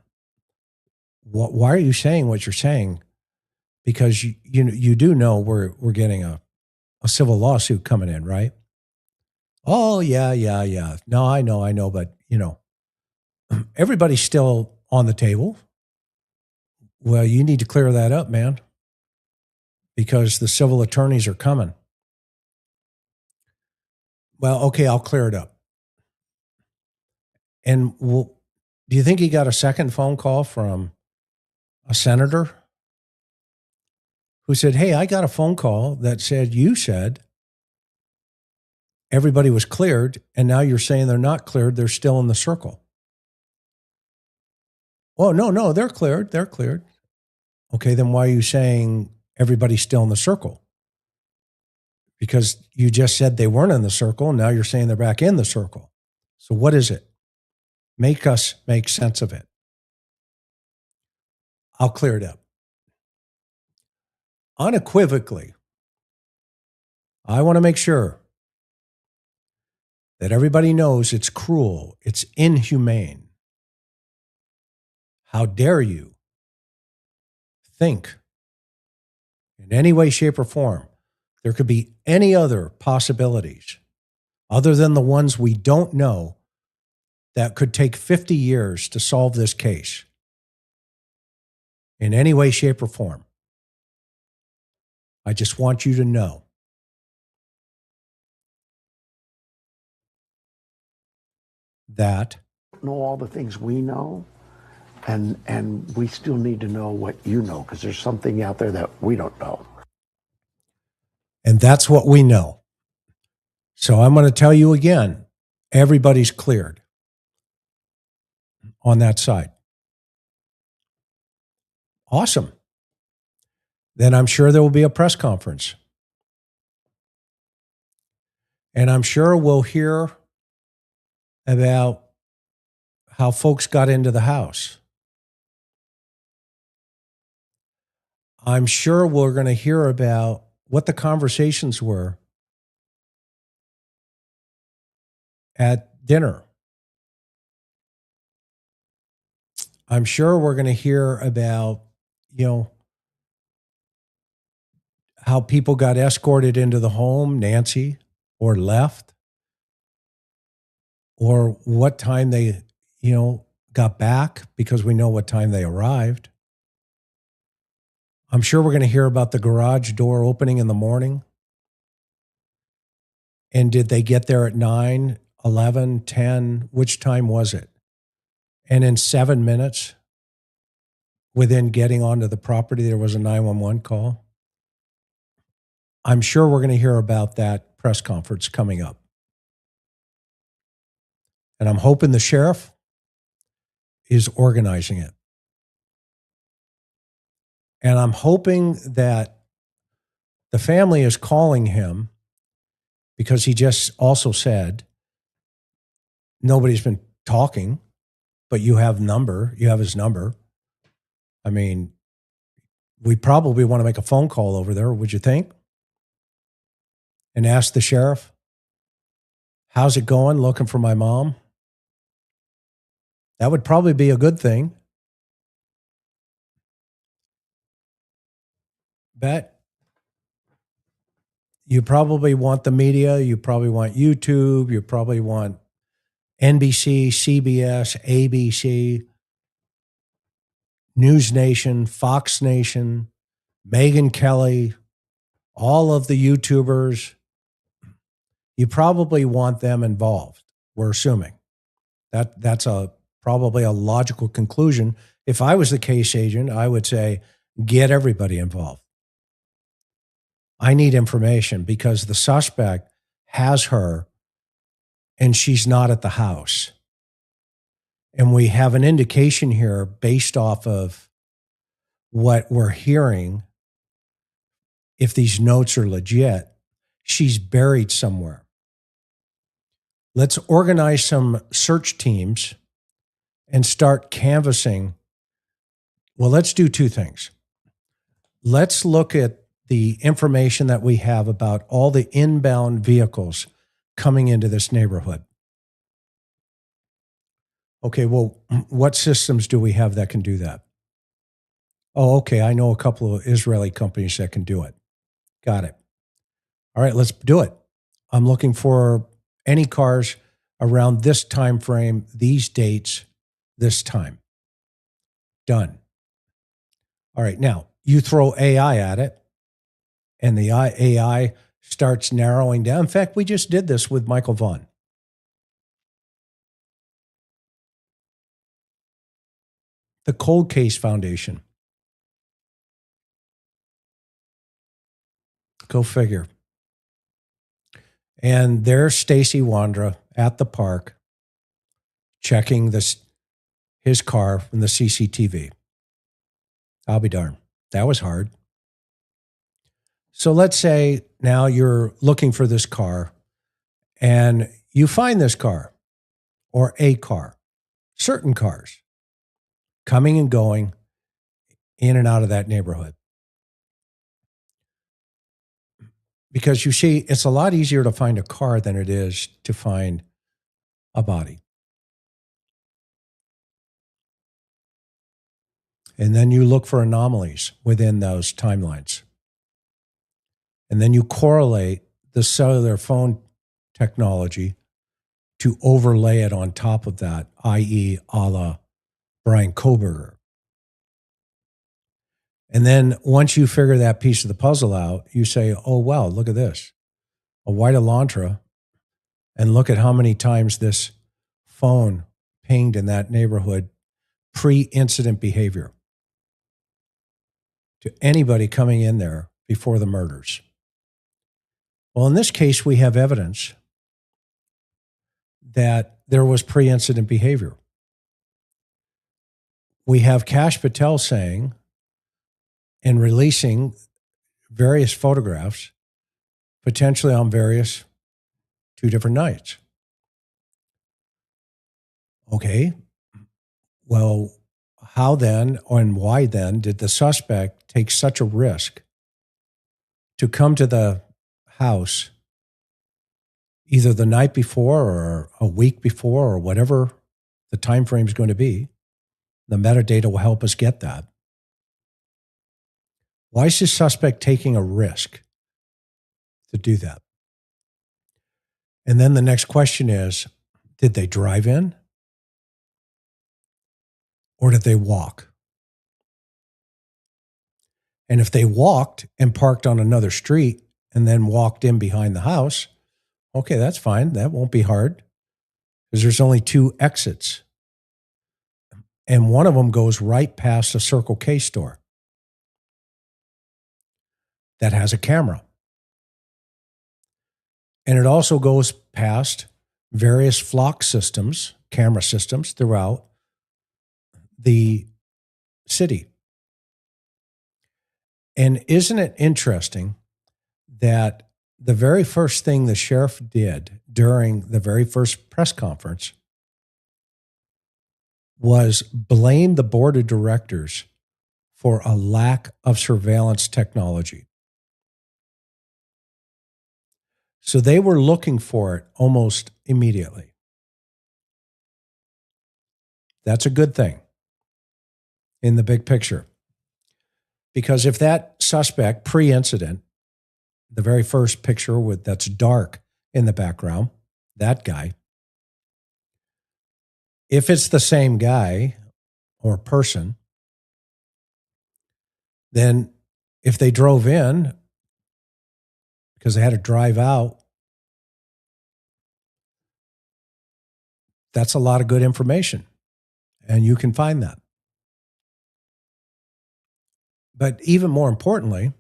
Why are you saying what you're saying? Because you do know we're getting a civil lawsuit coming in, right? Oh, yeah. No, I know, but everybody's still on the table. Well, you need to clear that up, man, because the civil attorneys are coming. Well, okay, I'll clear it up. And do you think he got a second phone call from a senator who said, hey, I got a phone call that said you said everybody was cleared, and now you're saying they're not cleared, they're still in the circle. Oh, no, they're cleared. They're cleared. Okay, then why are you saying everybody's still in the circle? Because you just said they weren't in the circle, and now you're saying they're back in the circle. So what is it? Make us make sense of it. I'll clear it up. Unequivocally, I want to make sure that everybody knows it's cruel, it's inhumane. How dare you think in any way, shape, or form there could be any other possibilities other than the ones we don't know that could take 50 years to solve this case in any way, shape, or form. I just want you to know that Know all the things we know, and we still need to know what you know, because there's something out there that we don't know. and that's what we know. So I'm going to tell you again, everybody's cleared on that side. Awesome. Then I'm sure there will be a press conference. And I'm sure we'll hear about how folks got into the house. I'm sure we're going to hear about what the conversations were at dinner. I'm sure we're going to hear about, how people got escorted into the home, Nancy, or left, or what time they, got back, because we know what time they arrived. I'm sure we're going to hear about the garage door opening in the morning. And did they get there at 9, 11, 10? Which time was it? And in 7 minutes, within getting onto the property, there was a 911 call. I'm sure we're going to hear about that press conference coming up. And I'm hoping the sheriff is organizing it. And I'm hoping that the family is calling him, because he just also said, nobody's been talking, but you have his number. I mean, we probably want to make a phone call over there, would you think? And ask the sheriff, how's it going? Looking for my mom? That would probably be a good thing. Bet you probably want the media. You probably want YouTube. You probably want NBC, CBS, ABC, News Nation, Fox Nation, Megyn Kelly, all of the YouTubers. You probably want them involved, we're assuming. That's probably a logical conclusion. If I was the case agent, I would say, get everybody involved. I need information because the suspect has her and she's not at the house. And we have an indication here based off of what we're hearing. If these notes are legit, she's buried somewhere. Let's organize some search teams and start canvassing. Well, let's do two things. Let's look at the information that we have about all the inbound vehicles coming into this neighborhood. Okay, well, what systems do we have that can do that? Oh, okay, I know a couple of Israeli companies that can do it. Got it. All right, let's do it. I'm looking for any cars around this time frame, these dates, this time. Done. All right, now you throw AI at it, and the AI starts narrowing down. In fact, we just did this with Michael Vaughn. The Cold Case Foundation. Go figure. And there's Stacy Wandra at the park checking his car from the CCTV. I'll be darned. That was hard. So let's say now you're looking for this car and you find this car or a car, certain cars coming and going in and out of that neighborhood. Because you see, it's a lot easier to find a car than it is to find a body. And then you look for anomalies within those timelines. And then you correlate the cellular phone technology to overlay it on top of that, i.e., a la Brian Koberger. And then once you figure that piece of the puzzle out, you say, oh, wow, look at this. A white Elantra, and look at how many times this phone pinged in that neighborhood pre-incident behavior to anybody coming in there before the murders. Well, in this case, we have evidence that there was pre-incident behavior. We have Kash Patel saying and releasing various photographs, potentially on various 2 different nights. Okay, well, how then and why then did the suspect take such a risk to come to the house either the night before or a week before or whatever the time frame is going to be? The metadata will help us get that. Why is the suspect taking a risk to do that? And then the next question is, did they drive in or did they walk? And if they walked and parked on another street and then walked in behind the house, okay, that's fine. That won't be hard because there's only 2 exits. And one of them goes right past a Circle K store that has a camera. And it also goes past various flock systems, camera systems throughout the city. And isn't it interesting that the very first thing the sheriff did during the very first press conference was blame the board of directors for a lack of surveillance technology? So they were looking for it almost immediately. That's a good thing in the big picture. Because if that suspect pre-incident, the very first picture that's dark in the background, that guy, if it's the same guy or person, then if they drove in because they had to drive out, that's a lot of good information. And you can find that. But even more importantly,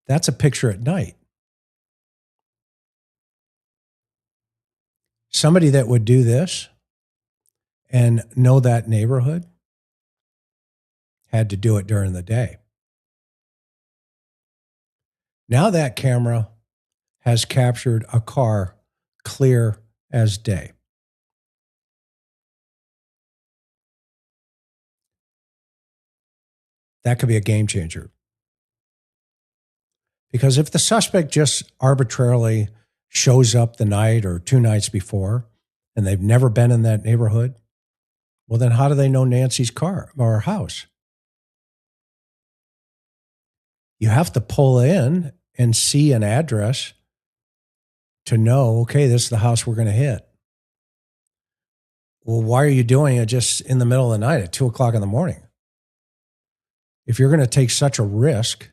that's a picture at night. Somebody that would do this and know that neighborhood had to do it during the day. Now that camera has captured a car clear as day. That could be a game changer. Because if the suspect just arbitrarily shows up the night or 2 nights before and they've never been in that neighborhood, well, then how do they know Nancy's car or house? You have to pull in and see an address to know, okay, this is the house we're going to hit. Well, why are you doing it just in the middle of the night at 2 o'clock in the morning? If you're going to take such a risk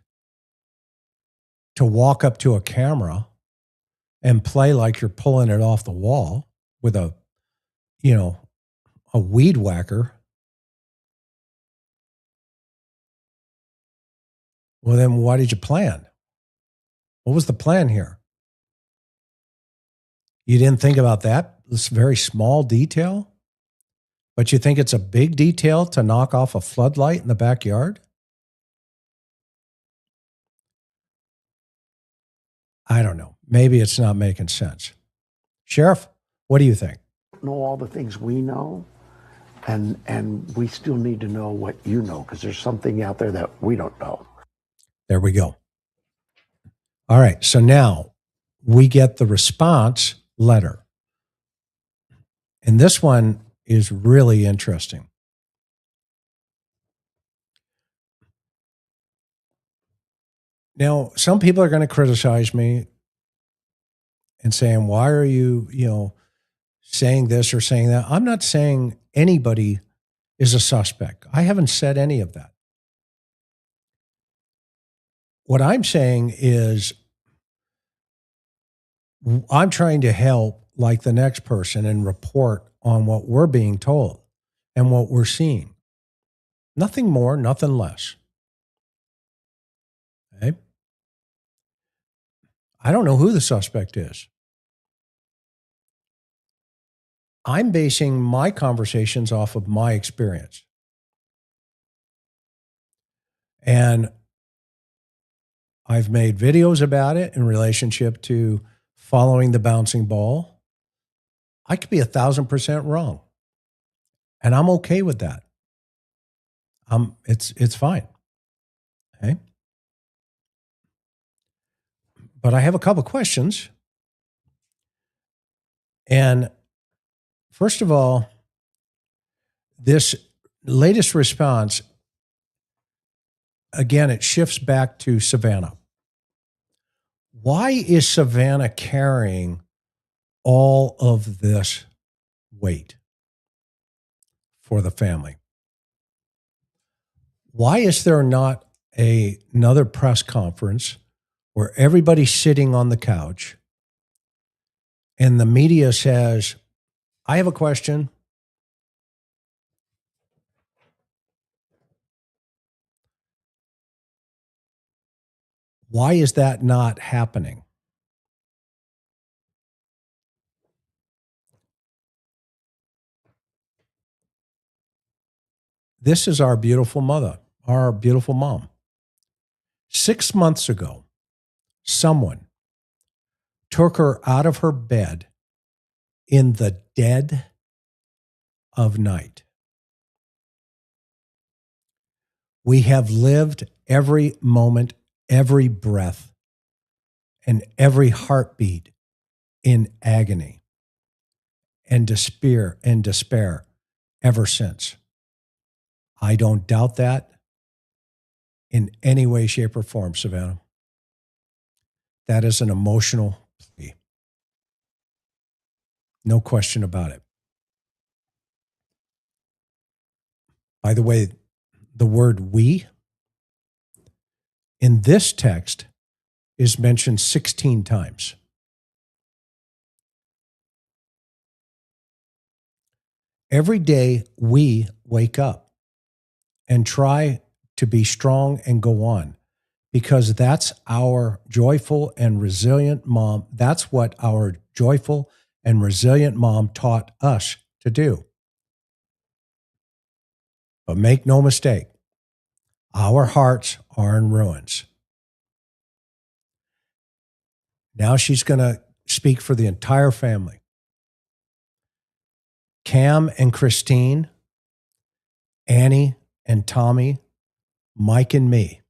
to walk up to a camera and play like you're pulling it off the wall with a weed whacker, well, then why did you plan? What was the plan here? You didn't think about that? This very small detail? But you think it's a big detail to knock off a floodlight in the backyard? I don't know. Maybe it's not making sense. Sheriff, what do you think? Know all the things we know, and we still need to know what you know, because there's something out there that we don't know. There we go. All right. So now we get the response letter. And this one is really interesting. Now, some people are going to criticize me and saying, why are you, saying this or saying that? I'm not saying anybody is a suspect. I haven't said any of that. What I'm saying is I'm trying to help like the next person and report on what we're being told and what we're seeing. Nothing more, nothing less. Okay? I don't know who the suspect is. I'm basing my conversations off of my experience. And I've made videos about it in relationship to following the bouncing ball. I could be 1,000% wrong. And I'm okay with that. It's fine. Okay. But I have a couple questions. And first of all, this latest response, again, it shifts back to Savannah. Why is Savannah carrying all of this weight for the family? Why is there not another press conference where everybody's sitting on the couch and the media says, I have a question. Why is that not happening? This is our beautiful mother, our beautiful mom. 6 months ago, someone took her out of her bed in the dead of night. We have lived every moment, every breath, and every heartbeat in agony and despair ever since. I don't doubt that in any way, shape, or form, Savannah. That is an emotional plea. No question about it. By the way, the word we in this text is mentioned 16 times. Every day we wake up and try to be strong and go on because that's our joyful and resilient mom. That's what our joyful and resilient mom taught us to do. But make no mistake, our hearts are in ruins. Now she's going to speak for the entire family. Cam and Christine, Annie and Tommy, Mike and me.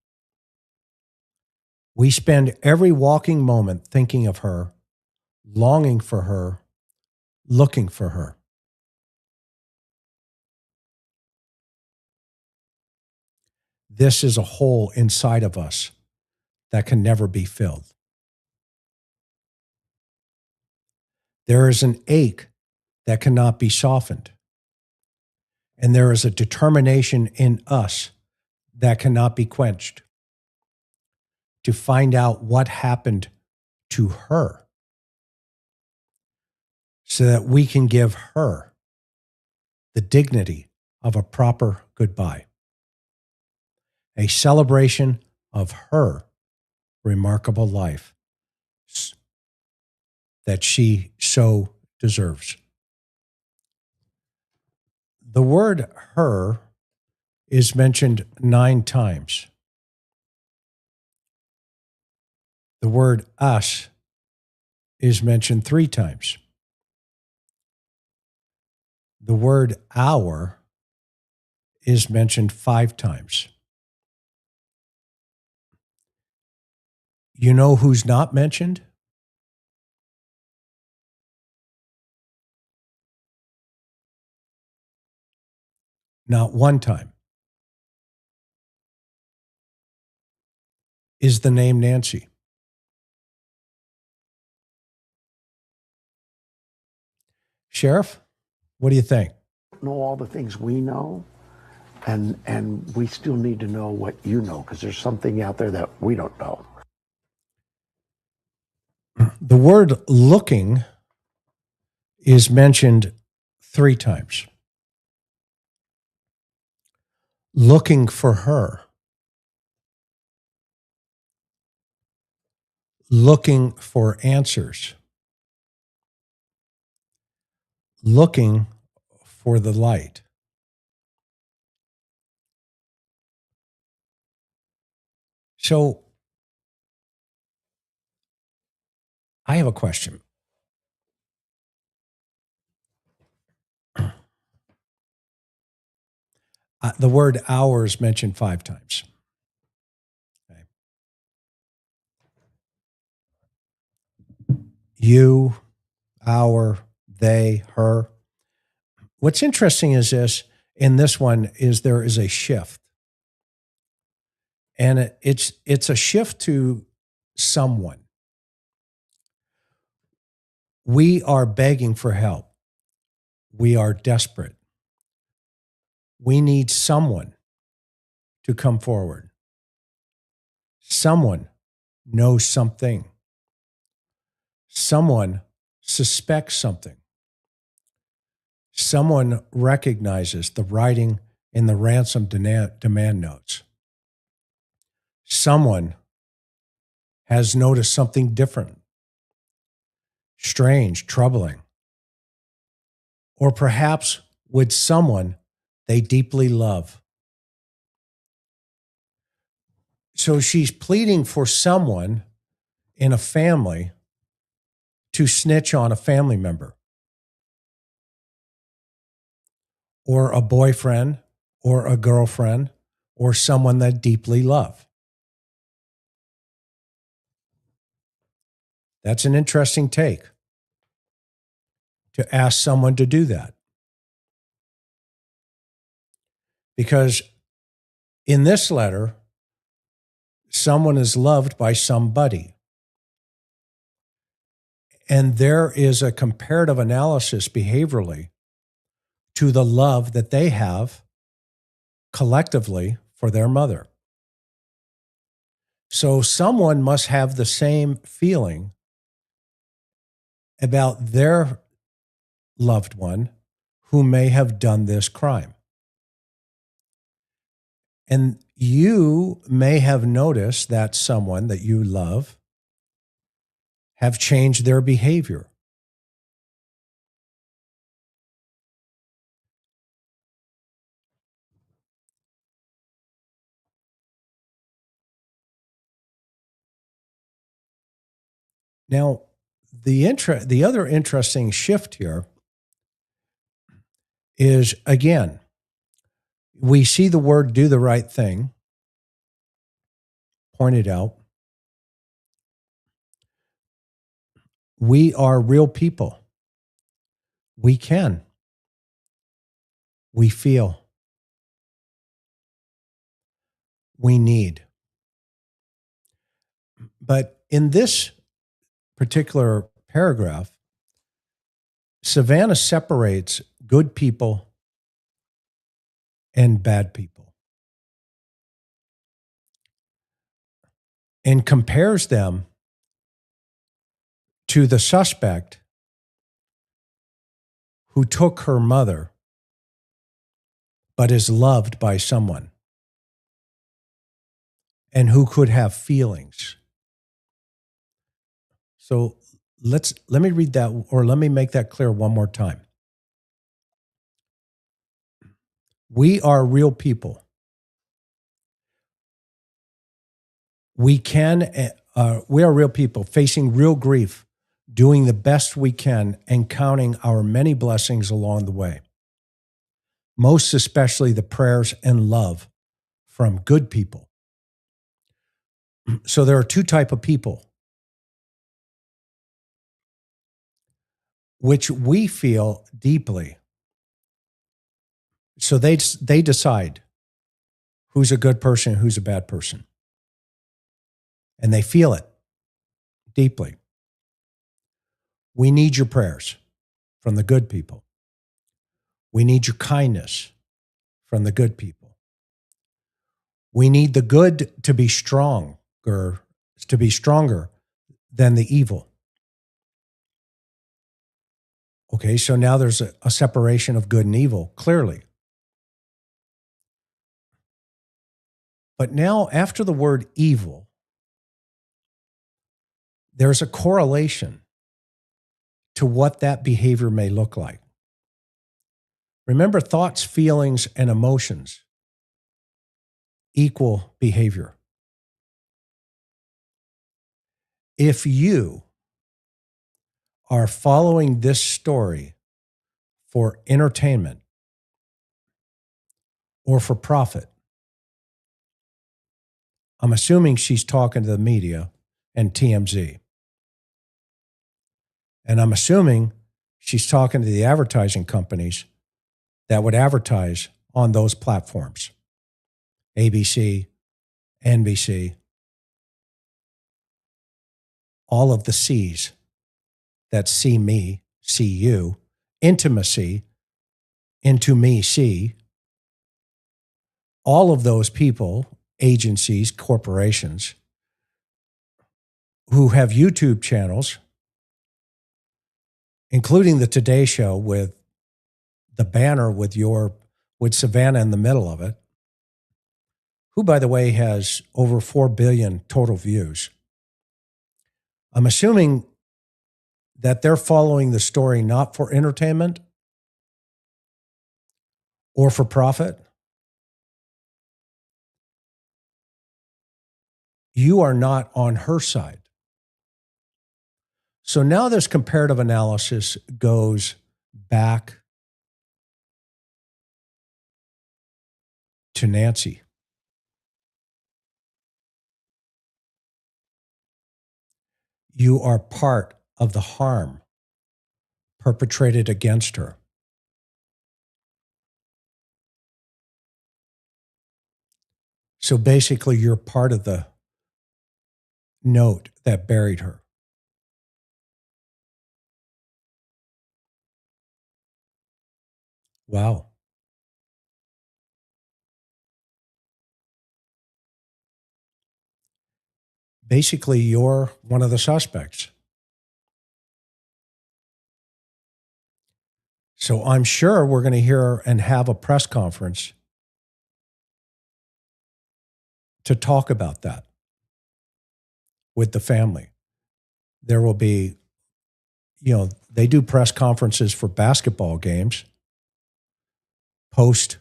We spend every walking moment thinking of her, longing for her, looking for her. This is a hole inside of us that can never be filled. There is an ache that cannot be softened. And there is a determination in us that cannot be quenched to find out what happened to her so that we can give her the dignity of a proper goodbye, a celebration of her remarkable life. that she so deserves. The word her is mentioned 9 times. The word us is mentioned 3 times. The word our is mentioned 5 times. You know who's not mentioned? Not 1 time. Is the name Nancy. Sheriff, what do you think? Know all the things we know, and we still need to know what you know, because there's something out there that we don't know. The word looking is mentioned 3 times. Looking for her. Looking for answers. Looking for the light. So I have a question. The word our is mentioned 5 times. Okay. You, our, they, her. What's interesting is this, in this one, is there is a shift. And it's a shift to someone. We are begging for help. We are desperate. We need someone to come forward. Someone knows something. Someone suspects something. Someone recognizes the writing in the ransom demand notes. Someone has noticed something different, strange, troubling. Or perhaps with someone they deeply love. So she's pleading for someone in a family to snitch on a family member, or a boyfriend, or a girlfriend, or someone they deeply love. That's an interesting take, to ask someone to do that. Because in this letter, someone is loved by somebody. And there is a comparative analysis behaviorally to the love that they have collectively for their mother. So someone must have the same feeling about their loved one who may have done this crime. And you may have noticed that someone that you love have changed their behavior. Now, the other interesting shift here is, again, we see the word do the right thing pointed out. We are real people. We can. We feel. We need. But in this particular paragraph, Savannah separates good people and bad people and compares them to the suspect who took her mother but is loved by someone and who could have feelings. So let me read that, or let me make that clear one more time. We are real people. We are real people facing real grief, doing the best we can and counting our many blessings along the way. Most especially the prayers and love from good people. So there are two types of people, which we feel deeply. So they decide who's a good person, who's a bad person. And they feel it deeply. We need your prayers from the good people. We need your kindness from the good people. We need the good to be stronger than the evil. Okay, so now there's a separation of good and evil, clearly. But now, after the word evil, there's a correlation to what that behavior may look like. Remember, thoughts, feelings, and emotions equal behavior. If you are following this story for entertainment or for profit, I'm assuming she's talking to the media and TMZ. And I'm assuming she's talking to the advertising companies that would advertise on those platforms. ABC, NBC, all of the C's that see me, see you, intimacy, into me, see, all of those people, agencies, corporations, who have YouTube channels, including the Today Show with the banner with Savannah in the middle of it, who, by the way, has over 4 billion total views. I'm assuming that they're following the story not for entertainment or for profit. You are not on her side. So now this comparative analysis goes back to Nancy. You are part of the harm perpetrated against her. So basically, you're part of the note that buried her. Wow. Basically, you're one of the suspects. So I'm sure we're going to hear and have a press conference to talk about that with the family. There will be, they do press conferences for basketball games post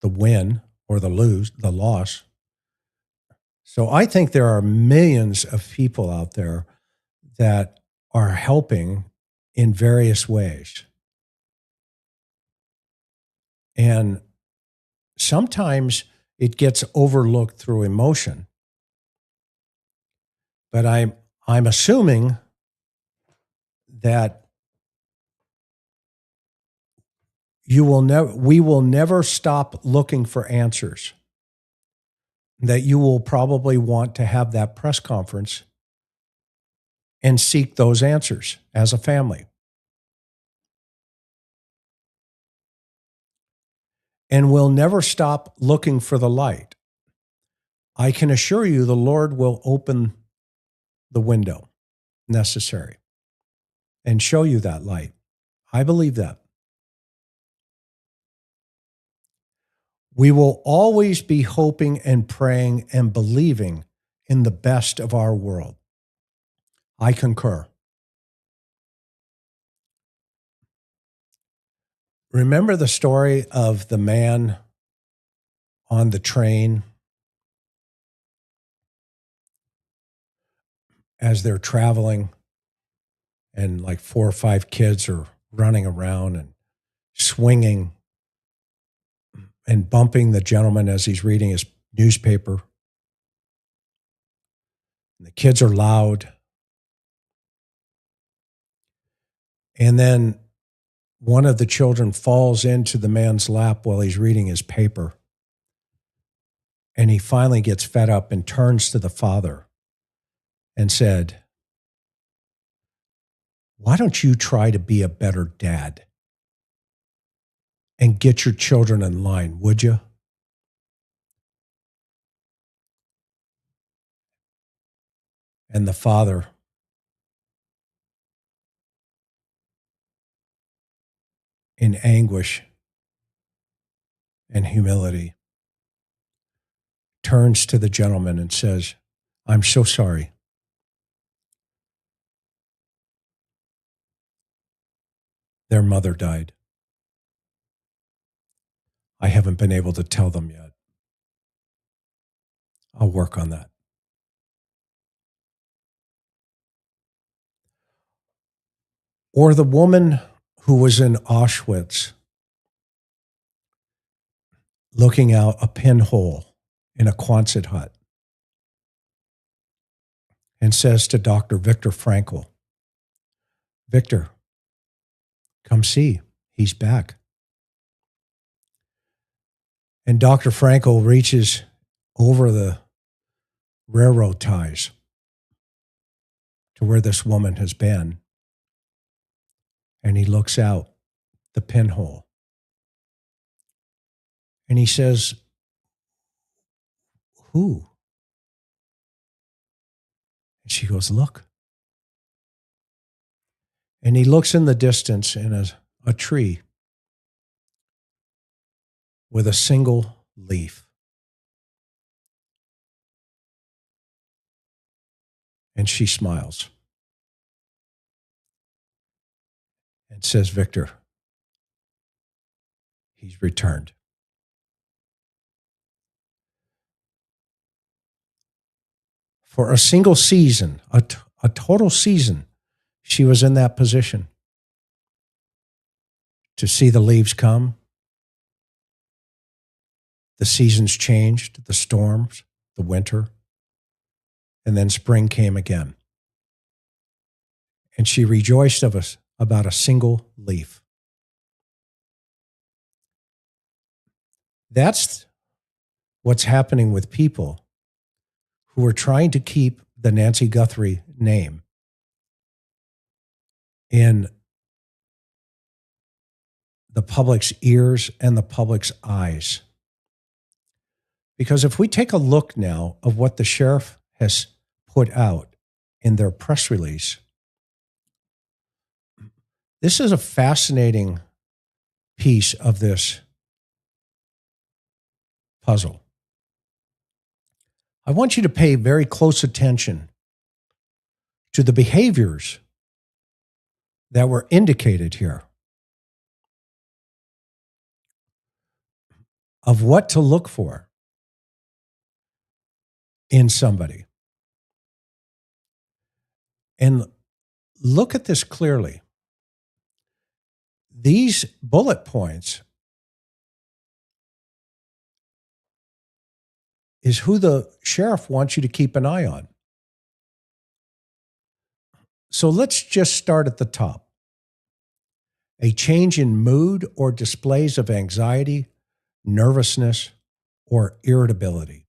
the win or the loss. So I think there are millions of people out there that are helping in various ways. And sometimes it gets overlooked through emotion. But I'm assuming that we will never stop looking for answers. That you will probably want to have that press conference and seek those answers as a family. And we'll never stop looking for the light. I can assure you the Lord will open the window necessary and show you that light. I believe that. We will always be hoping and praying and believing in the best of our world. I concur. Remember the story of the man on the train as they're traveling and like 4 or 5 kids are running around and swinging and bumping the gentleman as he's reading his newspaper. And the kids are loud. And then one of the children falls into the man's lap while he's reading his paper. And he finally gets fed up and turns to the father and said, "Why don't you try to be a better dad and get your children in line, would you?" And the father, in anguish and humility, turns to the gentleman and says, "I'm so sorry. Their mother died. I haven't been able to tell them yet. I'll work on that." Or the woman who was in Auschwitz looking out a pinhole in a Quonset hut and says to Dr. Viktor Frankl, "Victor, come see, he's back." And Dr. Frankl reaches over the railroad ties to where this woman has been, and he looks out the pinhole. And he says, "Who?" And she goes, "Look." And he looks in the distance in a tree with a single leaf. And she smiles and says, "Victor, he's returned." For a single season, a total season, she was in that position to see the leaves come, the seasons changed, the storms, the winter, and then spring came again. And she rejoiced about a single leaf. That's what's happening with people who are trying to keep the Nancy Guthrie name in the public's ears and the public's eyes. Because if we take a look now of what the sheriff has put out in their press release, this is a fascinating piece of this puzzle. I want you to pay very close attention to the behaviors that were indicated here of what to look for in somebody. And look at this clearly. These bullet points is who the sheriff wants you to keep an eye on. So let's just start at the top. A change in mood or displays of anxiety, nervousness, or irritability.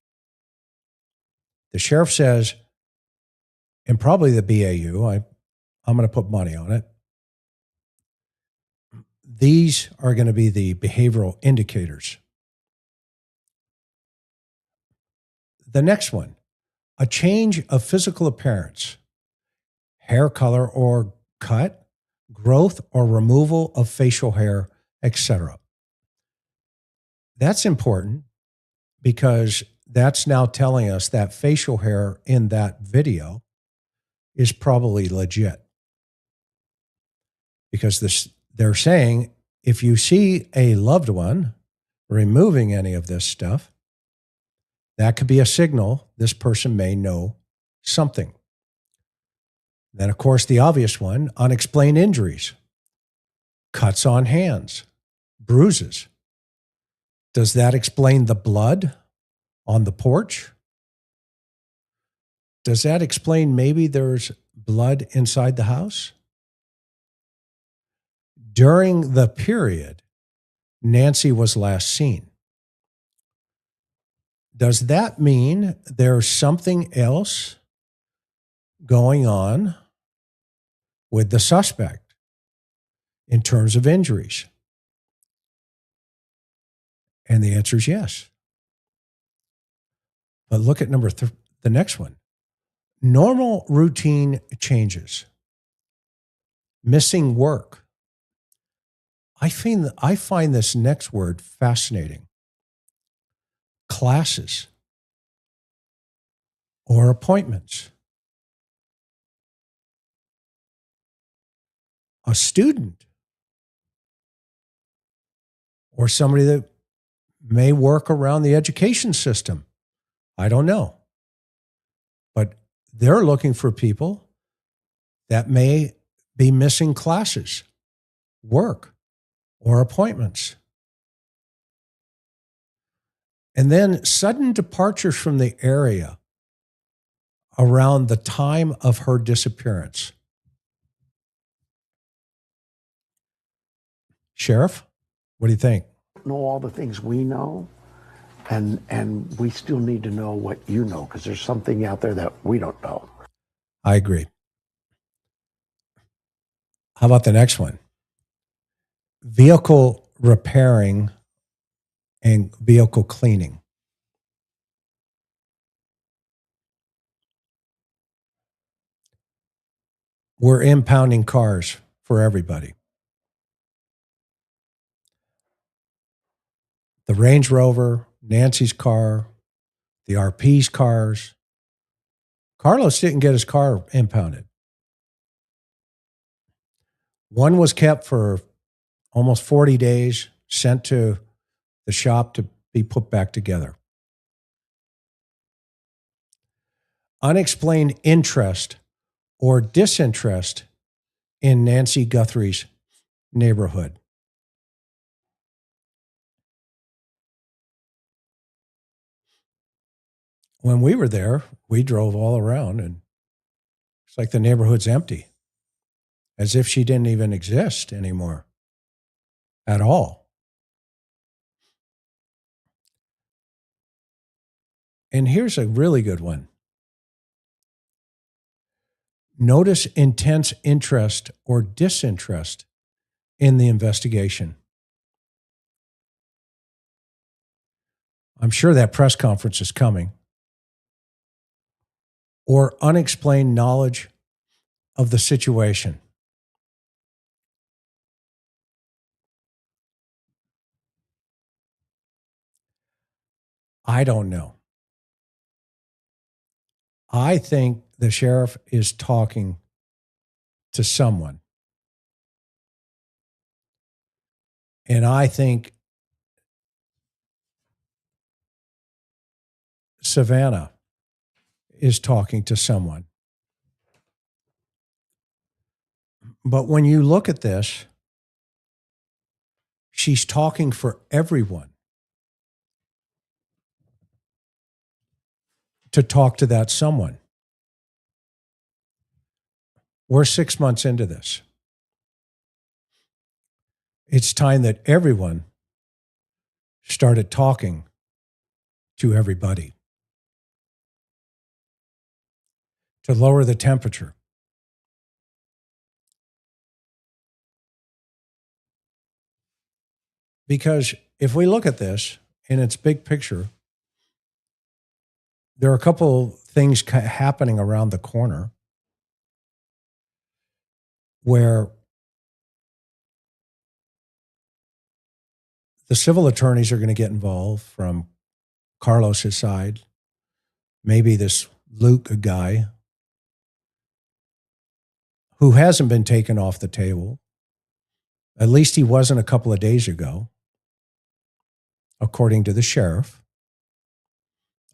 The sheriff says, and probably the BAU, I'm going to put money on it, these are going to be the behavioral indicators. The next one, a change of physical appearance, hair color or cut, growth or removal of facial hair, etc. That's important because that's now telling us that facial hair in that video is probably legit. Because they're saying if you see a loved one removing any of this stuff, that could be a signal this person may know something. Then, of course, the obvious one, unexplained injuries, cuts on hands, bruises. Does that explain the blood on the porch? Does that explain maybe there's blood inside the house? During the period Nancy was last seen, does that mean there's something else going on with the suspect in terms of injuries? And the answer is yes. But look at the next one. Normal routine changes. Missing work. I find this next word fascinating. Classes or appointments. A student or somebody that may work around the education system. I don't know. But they're looking for people that may be missing classes, work, or appointments. And then sudden departures from the area around the time of her disappearance. Sheriff, what do you think? Know all the things we know, and we still need to know what you know, because there's something out there that we don't know. I agree. How about the next one? Vehicle repairing and vehicle cleaning. We're impounding cars for everybody. The Range Rover, Nancy's car, the RP's cars. Carlos didn't get his car impounded. One was kept for almost 40 days, sent to the shop to be put back together. Unexplained interest or disinterest in Nancy Guthrie's neighborhood. When we were there, we drove all around and it's like the neighborhood's empty, as if she didn't even exist anymore at all. And here's a really good one. Notice intense interest or disinterest in the investigation. I'm sure that press conference is coming. Or unexplained knowledge of the situation. I don't know. I think the sheriff is talking to someone. And I think Savannah is talking to someone. But when you look at this, she's talking for everyone to talk to that someone. We're 6 months into this. It's time that everyone started talking to everybody to lower the temperature. Because if we look at this in its big picture, there are a couple things happening around the corner where the civil attorneys are going to get involved from Carlos's side. Maybe this Luke guy who hasn't been taken off the table. At least he wasn't a couple of days ago, according to the sheriff,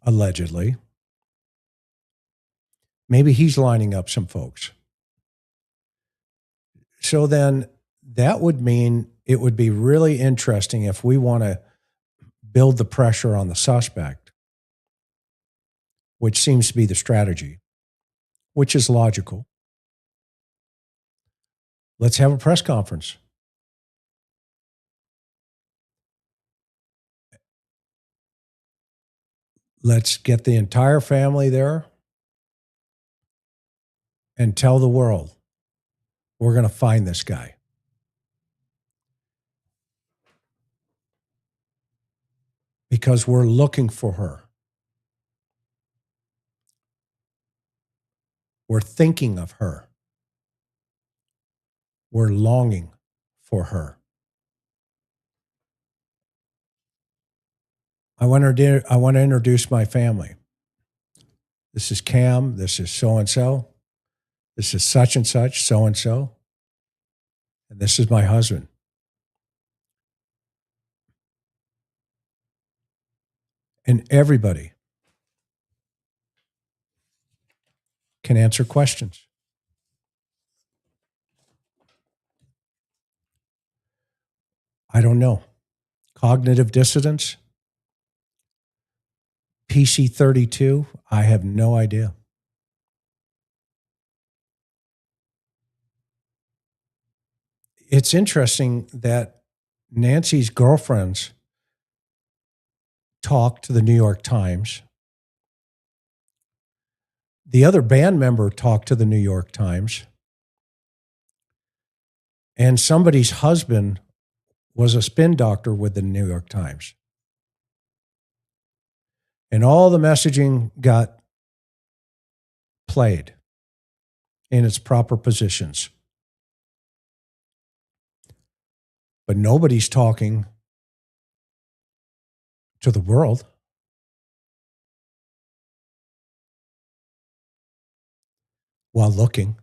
allegedly. Maybe he's lining up some folks. So then that would mean it would be really interesting if we want to build the pressure on the suspect, which seems to be the strategy, which is logical. Let's have a press conference. Let's get the entire family there and tell the world we're going to find this guy. Because we're looking for her. We're thinking of her. We're longing for her. I want to introduce my family. This is Cam. This is so-and-so. This is such and such, so-and-so. And this is my husband. And everybody can answer questions. I don't know. Cognitive dissonance? PC-32? I have no idea. It's interesting that Nancy's girlfriends talked to the New York Times. The other band member talked to the New York Times. And somebody's husband was a spin doctor with the New York Times. And all the messaging got played in its proper positions. But nobody's talking to the world. While looking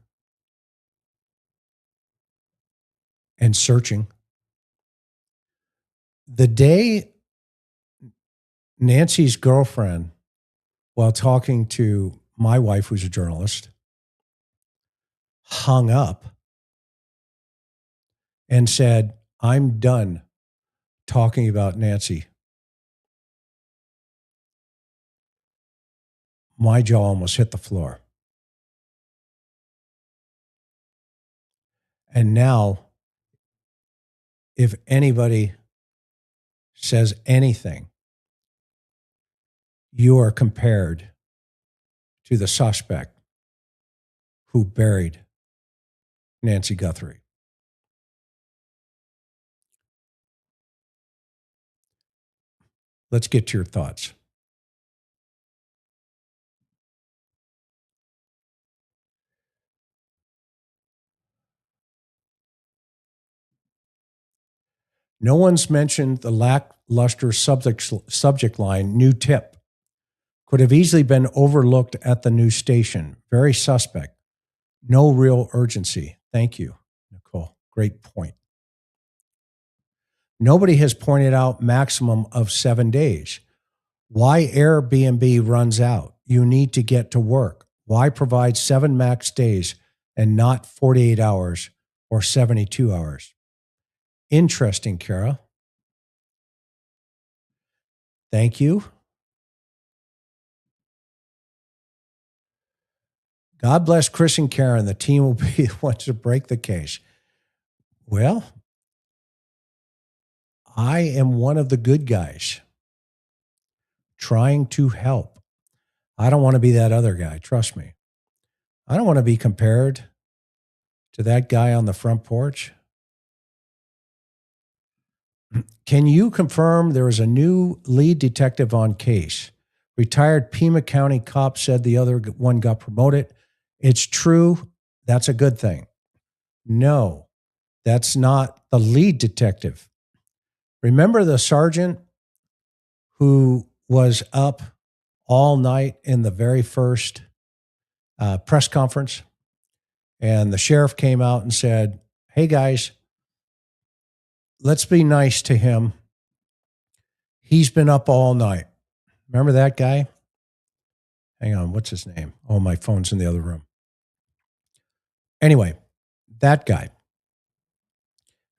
and searching. The day Nancy's girlfriend, while talking to my wife, who's a journalist, hung up and said, "I'm done talking about Nancy," my jaw almost hit the floor. And now, if anybody says anything, you are compared to the suspect who buried Nancy Guthrie. Let's get to your thoughts. No one's mentioned the lackluster subject line, new tip. Could have easily been overlooked at the news station. Very suspect. No real urgency. Thank you, Nicole. Great point. Nobody has pointed out maximum of 7 days. Why Airbnb runs out? You need to get to work. Why provide 7 max days and not 48 hours or 72 hours? Interesting, Kara. Thank you. God bless Chris and Karen. The team will be the ones to break the case. Well, I am one of the good guys trying to help. I don't want to be that other guy. Trust me. I don't want to be compared to that guy on the front porch. Can you confirm there is a new lead detective on case? Retired Pima County cop said the other one got promoted. It's true. That's a good thing. No, that's not the lead detective. Remember the sergeant who was up all night in the very first press conference? And the sheriff came out and said, "Hey, guys, let's be nice to him. He's been up all night. Remember that guy? Hang on, what's his name? Oh, my phone's in the other room. Anyway, that guy.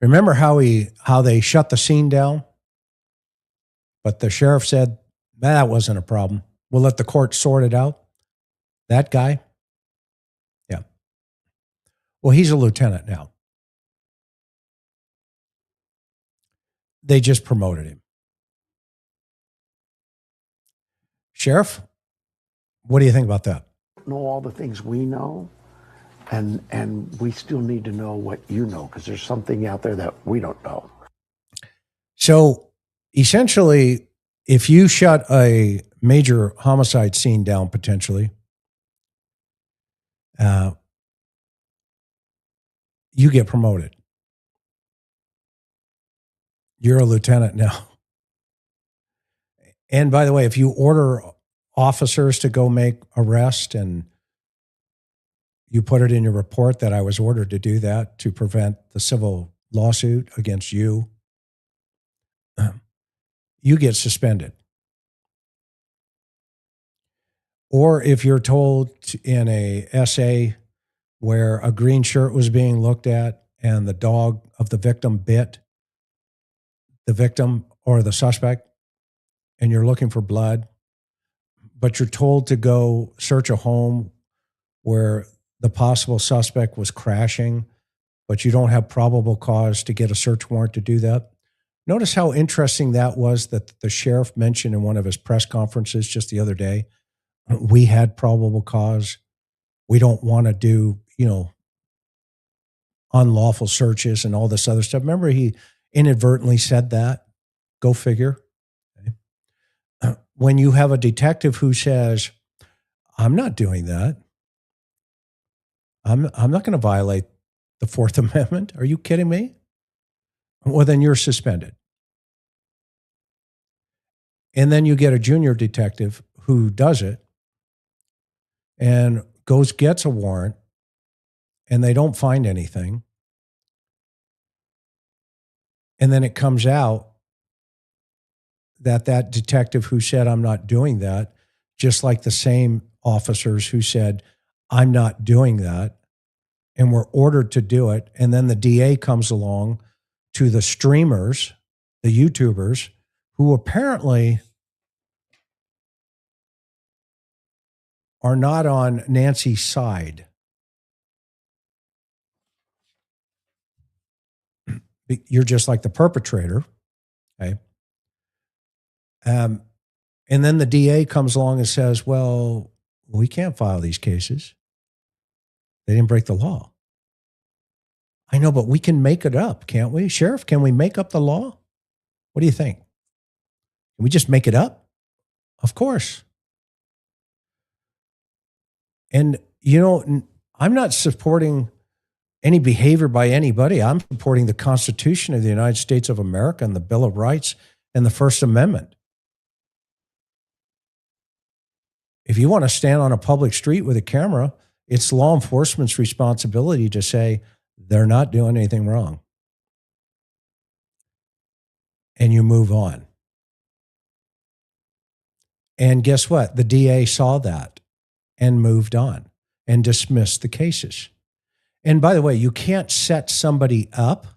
Remember how they shut the scene down? But the sheriff said, that wasn't a problem. We'll let the court sort it out. That guy? Yeah. Well, he's a lieutenant now. They just promoted him. Sheriff, what do you think about that? Know all the things we know, and we still need to know what you know, because there's something out there that we don't know. So essentially, if you shut a major homicide scene down potentially, you get promoted. You're a lieutenant now. And by the way, if you order officers to go make arrest and you put it in your report that I was ordered to do that to prevent the civil lawsuit against you, you get suspended. Or if you're told in a essay where a green shirt was being looked at and the dog of the victim bit the victim or the suspect, and you're looking for blood, but you're told to go search a home where the possible suspect was crashing, but you don't have probable cause to get a search warrant to do that. Notice how interesting that was that the sheriff mentioned in one of his press conferences just the other day. We had probable cause. We don't want to do, unlawful searches and all this other stuff. Remember, he inadvertently said that. Go figure. Okay. When you have a detective who says, I'm not doing that. I'm not going to violate the Fourth Amendment. Are you kidding me? Well, then you're suspended. And then you get a junior detective who does it and gets a warrant, and they don't find anything. And then it comes out that detective who said, I'm not doing that, just like the same officers who said, I'm not doing that, and were ordered to do it. And then the DA comes along to the streamers, the YouTubers, who apparently are not on Nancy's side. You're just like the perpetrator. Okay. And then the DA comes along and says, well, we can't file these cases. They didn't break the law. I know, but we can make it up, can't we? Sheriff, can we make up the law? What do you think? Can we just make it up? Of course. And, I'm not supporting any behavior by anybody. I'm supporting the Constitution of the United States of America and the Bill of Rights and the First Amendment. If you want to stand on a public street with a camera, it's law enforcement's responsibility to say they're not doing anything wrong. And you move on. And guess what? The DA saw that and moved on and dismissed the cases. And by the way, you can't set somebody up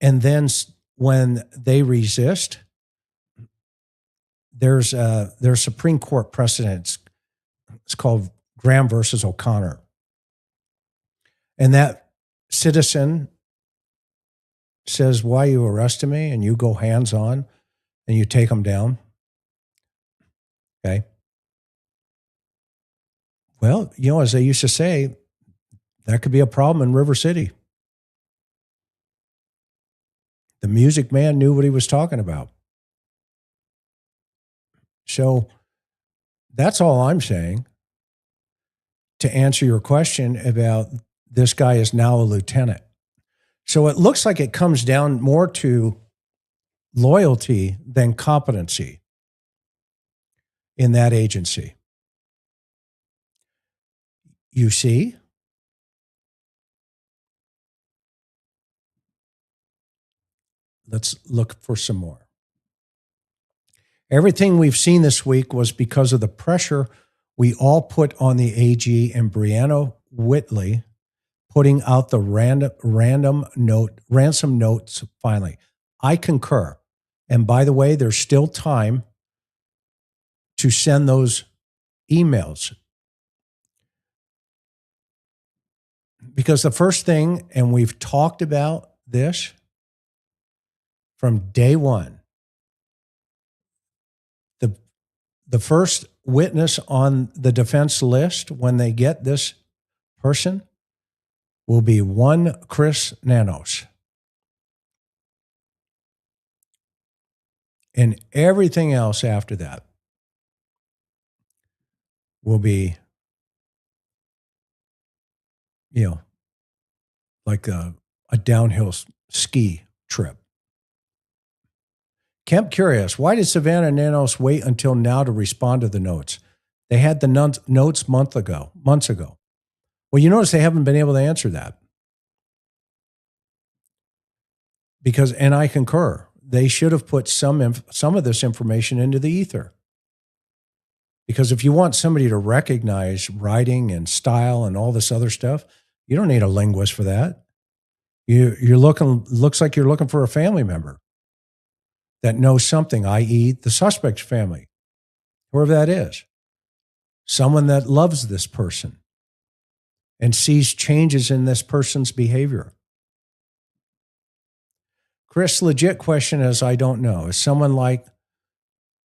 and then when they resist, there's Supreme Court precedents. It's called Graham versus O'Connor. And that citizen says, why are you arresting me? And you go hands on and you take them down. Okay. Well, as they used to say, that could be a problem in River City. The Music Man knew what he was talking about. So that's all I'm saying to answer your question about this guy is now a lieutenant. So it looks like it comes down more to loyalty than competency in that agency. You see? let's look for some more. Everything we've seen this week was because of the pressure we all put on the AG and Brianna Whitley putting out the ransom notes finally. I concur. And by the way, there's still time to send those emails. Because the first thing, and we've talked about this from day one, the first witness on the defense list when they get this person will be one Chris Nanos. And everything else after that will be, like a downhill ski trip. Kemp curious, why did Savannah and Nanos wait until now to respond to the notes? They had the notes months ago. Well, you notice they haven't been able to answer that. Because, and I concur, they should have put some of this information into the ether. Because if you want somebody to recognize writing and style and all this other stuff, you don't need a linguist for that. Looks like you're looking for a family member that knows something, i.e. the suspect's family, whoever that is. Someone that loves this person and sees changes in this person's behavior. Chris' legit question is, I don't know. Is someone like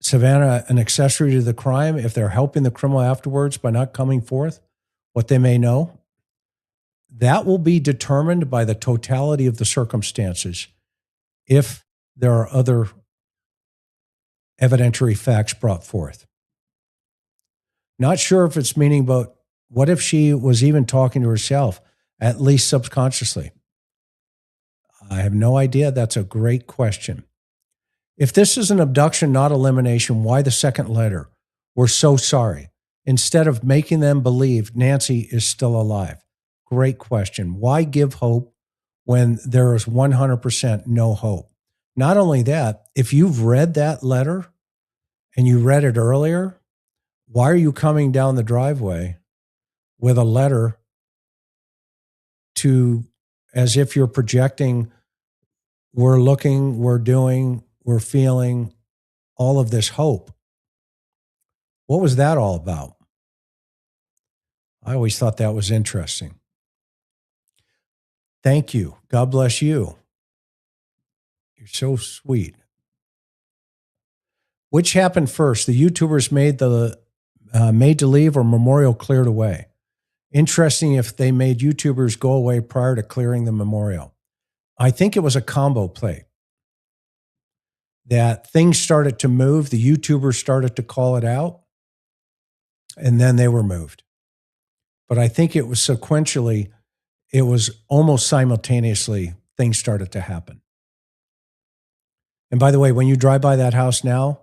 Savannah an accessory to the crime if they're helping the criminal afterwards by not coming forth what they may know? That will be determined by the totality of the circumstances if there are other evidentiary facts brought forth. Not sure if it's meaning, but what if she was even talking to herself, at least subconsciously? I have no idea. That's a great question. If this is an abduction, not elimination, why the second letter? We're so sorry. Instead of making them believe Nancy is still alive. Great question. Why give hope when there is 100% no hope? Not only that, if you've read that letter and you read it earlier, why are you coming down the driveway with a letter to, as if you're projecting, we're looking, we're doing, we're feeling all of this hope? What was that all about? I always thought that was interesting. Thank you. God bless you. You're so sweet. Which happened first? The YouTubers made to leave or memorial cleared away? Interesting if they made YouTubers go away prior to clearing the memorial. I think it was a combo play. That things started to move, the YouTubers started to call it out, and then they were moved. But I think it was sequentially, it was almost simultaneously, things started to happen. And by the way, when you drive by that house now,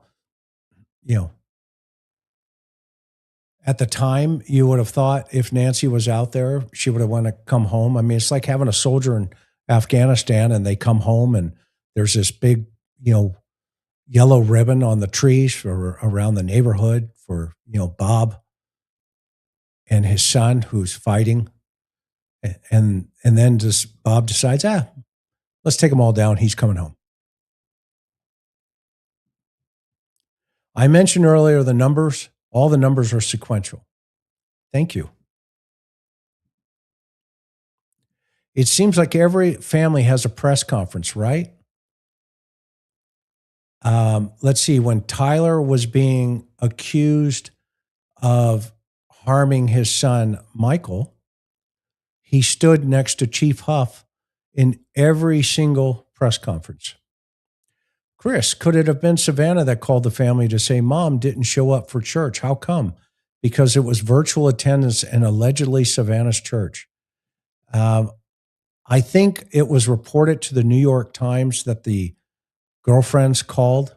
at the time, you would have thought if Nancy was out there, she would have wanted to come home. I mean, it's like having a soldier in Afghanistan and they come home and there's this big, yellow ribbon on the trees for around the neighborhood for, Bob and his son who's fighting. And then just Bob decides, let's take them all down. He's coming home. I mentioned earlier the numbers. All the numbers are sequential. Thank you. It seems like every family has a press conference, right? Let's see. When Tyler was being accused of harming his son, Michael, he stood next to Chief Huff in every single press conference. Chris, could it have been Savannah that called the family to say, Mom didn't show up for church? How come? Because it was virtual attendance in allegedly Savannah's church. I think it was reported to the New York Times that the girlfriends called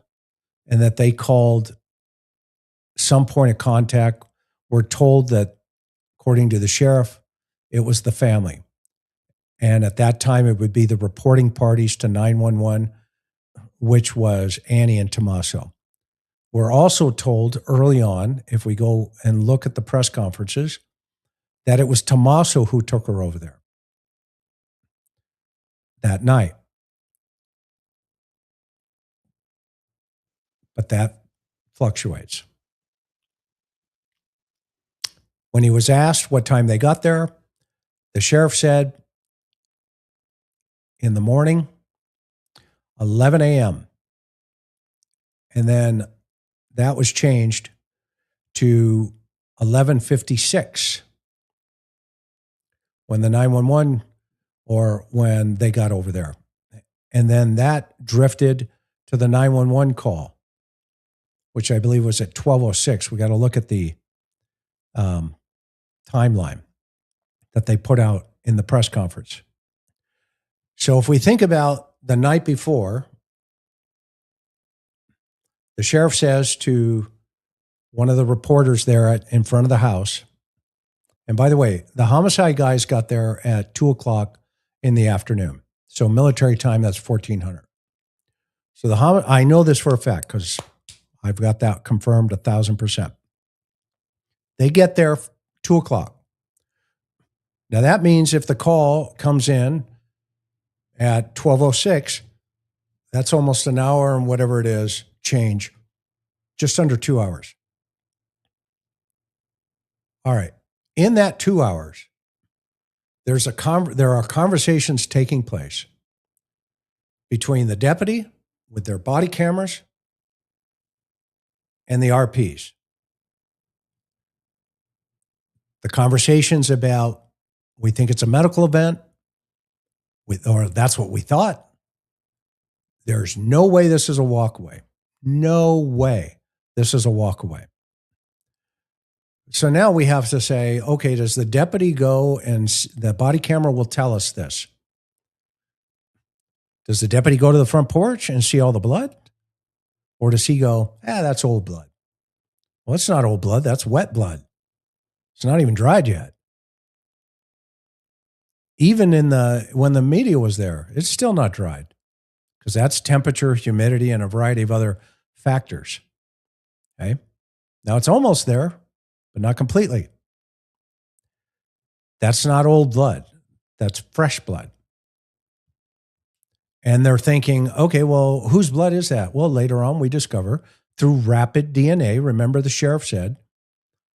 and that they called some point of contact. We're told that, according to the sheriff, it was the family. And at that time, it would be the reporting parties to 911 which was Annie and Tommaso. We're also told early on, if we go and look at the press conferences, that it was Tommaso who took her over there that night. But that fluctuates. When he was asked what time they got there, the sheriff said in the morning, 11 a.m. And then that was changed to 11:56 when the 911 or when they got over there. And then that drifted to the 911 call, which I believe was at 12:06. We got to look at the timeline that they put out in the press conference. So if we think about the night before, the sheriff says to one of the reporters there in front of the house, and by the way, the homicide guys got there at 2:00 in the afternoon. So military time, that's 1400. So I know this for a fact because I've got that confirmed 1,000%. They get there 2:00. Now that means if the call comes in at 12:06, that's almost an hour and whatever it is, change, just under 2 hours. All right. In that 2 hours, there are conversations taking place between the deputy with their body cameras and the RPs. The conversations about, we think it's a medical event, or that's what we thought. There's no way this is a walkaway. No way this is a walkaway. So now we have to say, okay, does the deputy go and the body camera will tell us this? Does the deputy go to the front porch and see all the blood? Or does he go, that's old blood? Well, it's not old blood. That's wet blood. It's not even dried yet. Even when the media was there, it's still not dried because that's temperature, humidity, and a variety of other factors. Okay. Now it's almost there, but not completely. That's not old blood. That's fresh blood. And they're thinking, okay, well, whose blood is that? Well, later on we discover through rapid DNA, remember the sheriff said,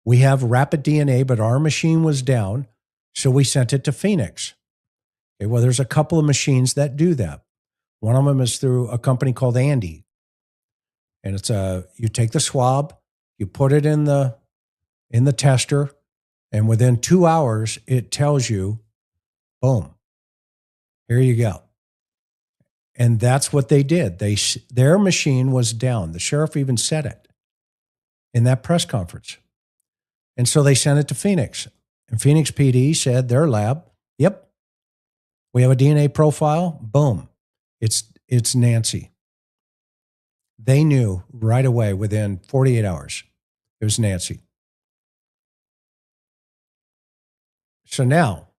we have rapid DNA, but our machine was down, so we sent it to Phoenix. Okay, well, there's a couple of machines that do that. One of them is through a company called Andy. And it's you take the swab, you put it in the tester, and within 2 hours, it tells you, boom, here you go. And that's what they did. Their machine was down. The sheriff even said it in that press conference. And so they sent it to Phoenix. And Phoenix PD said, their lab, yep, we have a DNA profile. Boom, it's Nancy. They knew right away within 48 hours it was Nancy. So now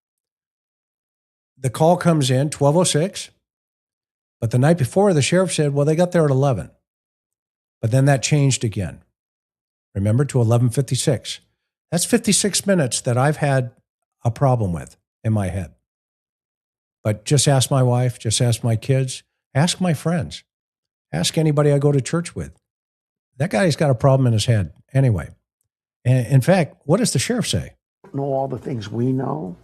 the call comes in 12:06, but the night before the sheriff said, well, they got there at 11. But then that changed again. Remember, to 11:56. That's 56 minutes that I've had a problem with in my head. But just ask my wife, just ask my kids, ask my friends, ask anybody I go to church with. That guy's got a problem in his head anyway. And in fact, what does the sheriff say? Know all the things we know,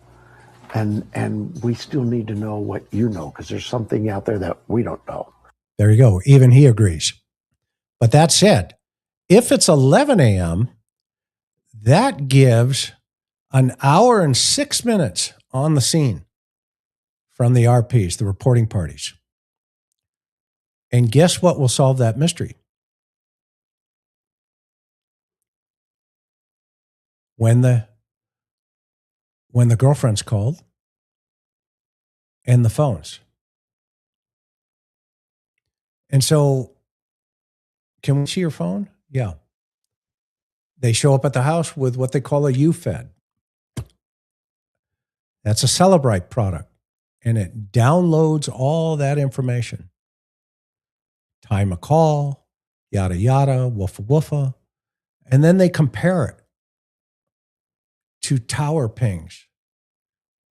and we still need to know what you know, because there's something out there that we don't know. There you go. Even he agrees. But that said, if it's 11 a.m., that gives an hour and 6 minutes on the scene from the RPs, the reporting parties. And guess what will solve that mystery? When the girlfriend's called and the phones. And so, can we see your phone? Yeah. They show up at the house with what they call a UFED. That's a Celebrite product, and it downloads all that information. time of call, yada, yada, woofa, woofa. And then they compare it to tower pings.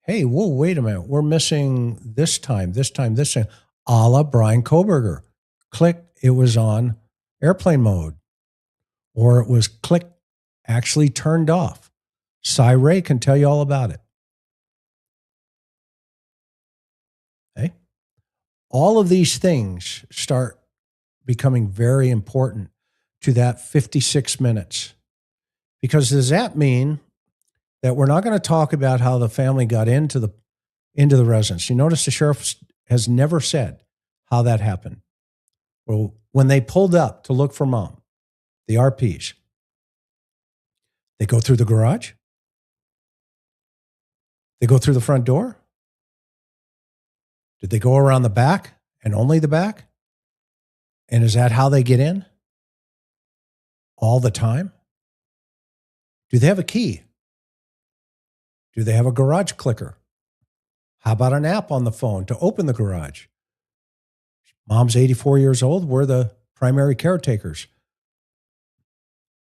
Hey, whoa, wait a minute. We're missing this time. A la Brian Koberger. Click, it was on airplane mode. Or it was click, actually turned off. Cy Ray can tell you all about it. Okay? All of these things start becoming very important to that 56 minutes. Because does that mean that we're not going to talk about how the family got into the residence? You notice the sheriff has never said how that happened. Well, when they pulled up to look for mom, the RPs, they go through the garage? They go through the front door? Did they go around the back and only the back? And is that how they get in? All the time? Do they have a key? Do they have a garage clicker? How about an app on the phone to open the garage? Mom's 84 years old. We're the primary caretakers.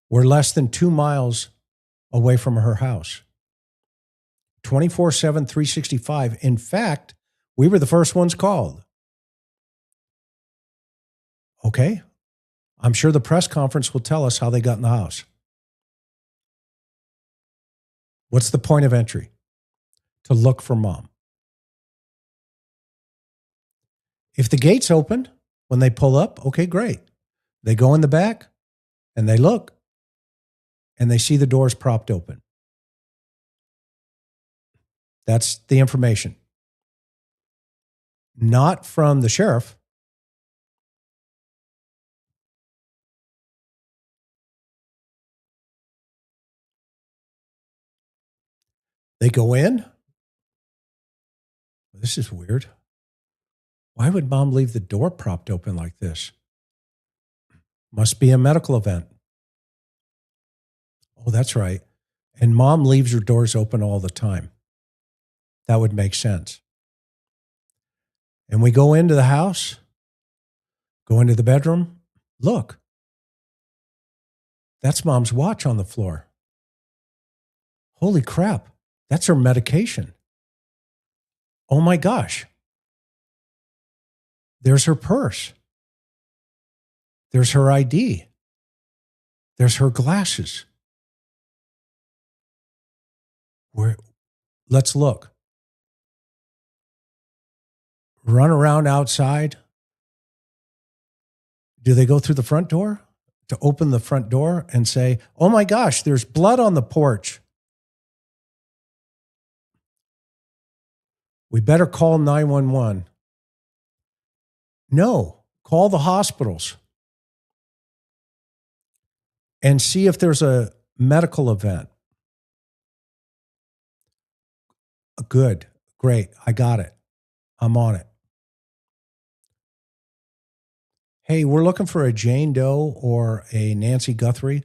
We're less than 2 miles away from her house. 24/7, 365. In fact, we were the first ones called. Okay. I'm sure the press conference will tell us how they got in the house. What's the point of entry? To look for mom. If the gate's open when they pull up, okay, great. They go in the back and they look and they see the doors propped open. That's the information. Not from the sheriff. They go in. This is weird. Why would mom leave the door propped open like this? Must be a medical event. Oh, that's right. And mom leaves her doors open all the time. That would make sense. And we go into the house, go into the bedroom. Look, that's mom's watch on the floor. Holy crap, that's her medication. Oh my gosh. There's her purse. There's her ID. There's her glasses. Let's look. Run around outside. Do they go through the front door to open the front door and say, oh my gosh, there's blood on the porch? We better call 911. No, call the hospitals and see if there's a medical event. Good, great, I got it. I'm on it. Hey, we're looking for a Jane Doe or a Nancy Guthrie.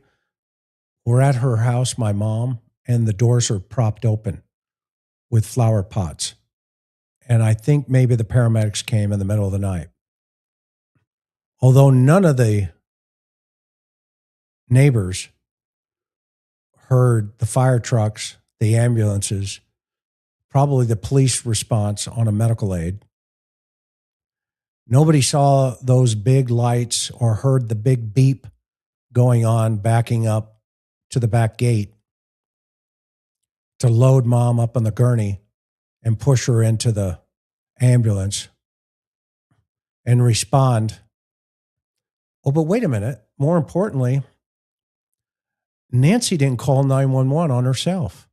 We're at her house, my mom, and the doors are propped open with flower pots. And I think maybe the paramedics came in the middle of the night. Although none of the neighbors heard the fire trucks, the ambulances, probably the police response on a medical aid. Nobody saw those big lights or heard the big beep going on, backing up to the back gate to load mom up on the gurney and push her into the ambulance and respond. Oh, but wait a minute. More importantly, Nancy didn't call 911 on herself.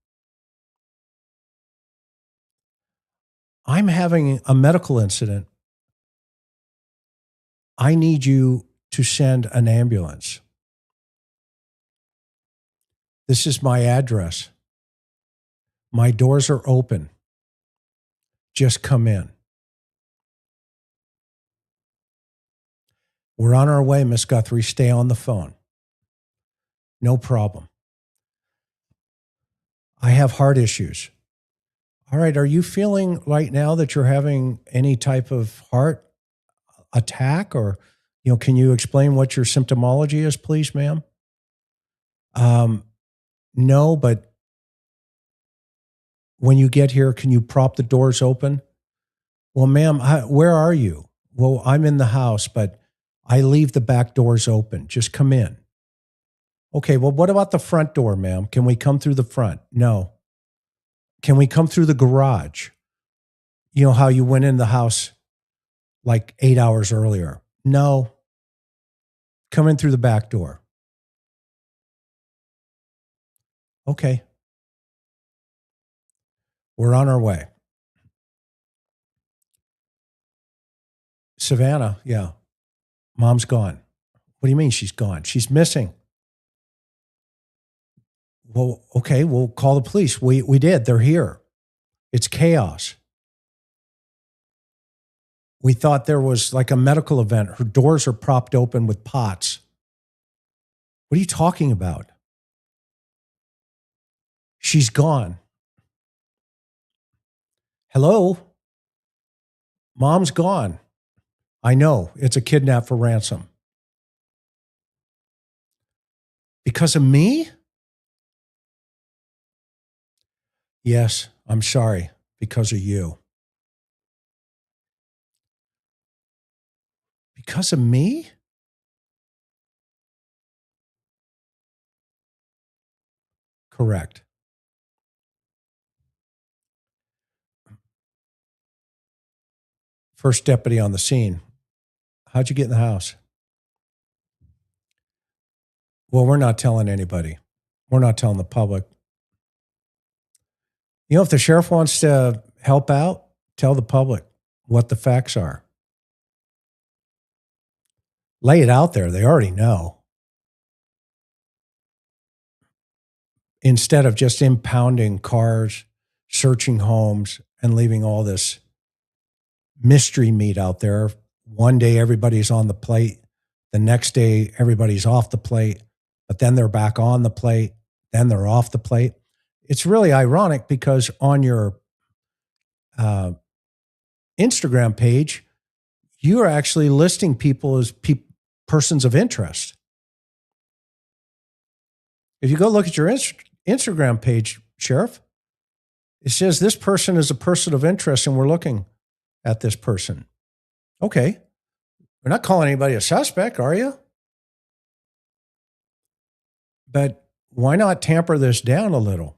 I'm having a medical incident. I need you to send an ambulance. This is my address. My doors are open. Just come in. We're on our way, Miss Guthrie. Stay on the phone. No problem. I have heart issues. All right, are you feeling right now that you're having any type of heart attack, or Can you explain what your symptomology is, please, ma'am? No, but when you get here, can you prop the doors open? Well, ma'am, where are you? Well, I'm in the house, but I leave the back doors open. Just come in. Okay, well, what about the front door, ma'am? Can we come through the front? No. Can we come through the garage? You know how you went in the house like 8 hours earlier? No. Come in through the back door. Okay. We're on our way. Savannah, yeah. Mom's gone. What do you mean she's gone? She's missing. Well, okay, we'll call the police. We did. They're here. It's chaos. We thought there was like a medical event. Her doors are propped open with pots. What are you talking about? She's gone. Hello? Mom's gone. I know. It's a kidnap for ransom. Because of me? Yes, I'm sorry. Because of you. Because of me? Correct. First deputy on the scene. How'd you get in the house? Well, we're not telling anybody. We're not telling the public. If the sheriff wants to help out, tell the public what the facts are. Lay it out there. They already know. Instead of just impounding cars, searching homes, and leaving all this mystery meat out there. One day everybody's on the plate. The next day everybody's off the plate. But then they're back on the plate. Then they're off the plate. It's really ironic because on your Instagram page, you are actually listing people as persons of interest. If you go look at your Instagram page, Sheriff, it says this person is a person of interest and we're looking at this person. Okay. We're not calling anybody a suspect, are you? But why not tamper this down a little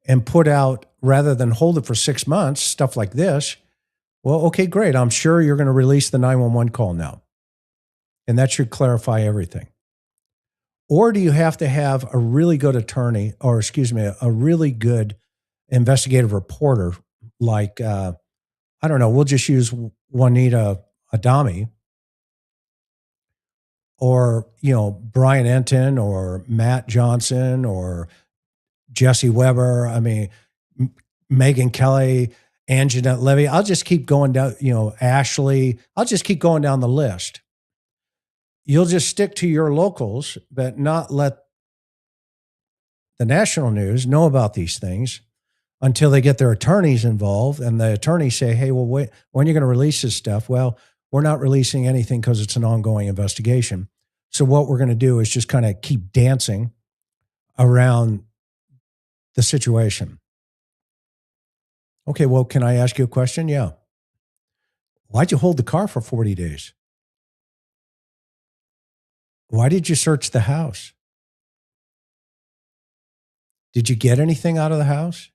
and put out, rather than hold it for 6 months, stuff like this? Well, okay, great. I'm sure you're going to release the 911 call now. And that should clarify everything. Or do you have to have a really good attorney, or a really good investigative reporter like, I don't know, we'll just use Juanita Adami, or, Brian Enton or Matt Johnson or Jesse Weber. I mean, Megan Kelly, Anjanette Levy. I'll just keep going down, Ashley. I'll just keep going down the list. You'll just stick to your locals, but not let the national news know about these things until they get their attorneys involved. And the attorneys say, hey, well, wait, when are you going to release this stuff? Well, we're not releasing anything because it's an ongoing investigation. So what we're going to do is just kind of keep dancing around the situation. Okay, well, can I ask you a question? Yeah. Why'd you hold the car for 40 days? Why did you search the house? Did you get anything out of the house?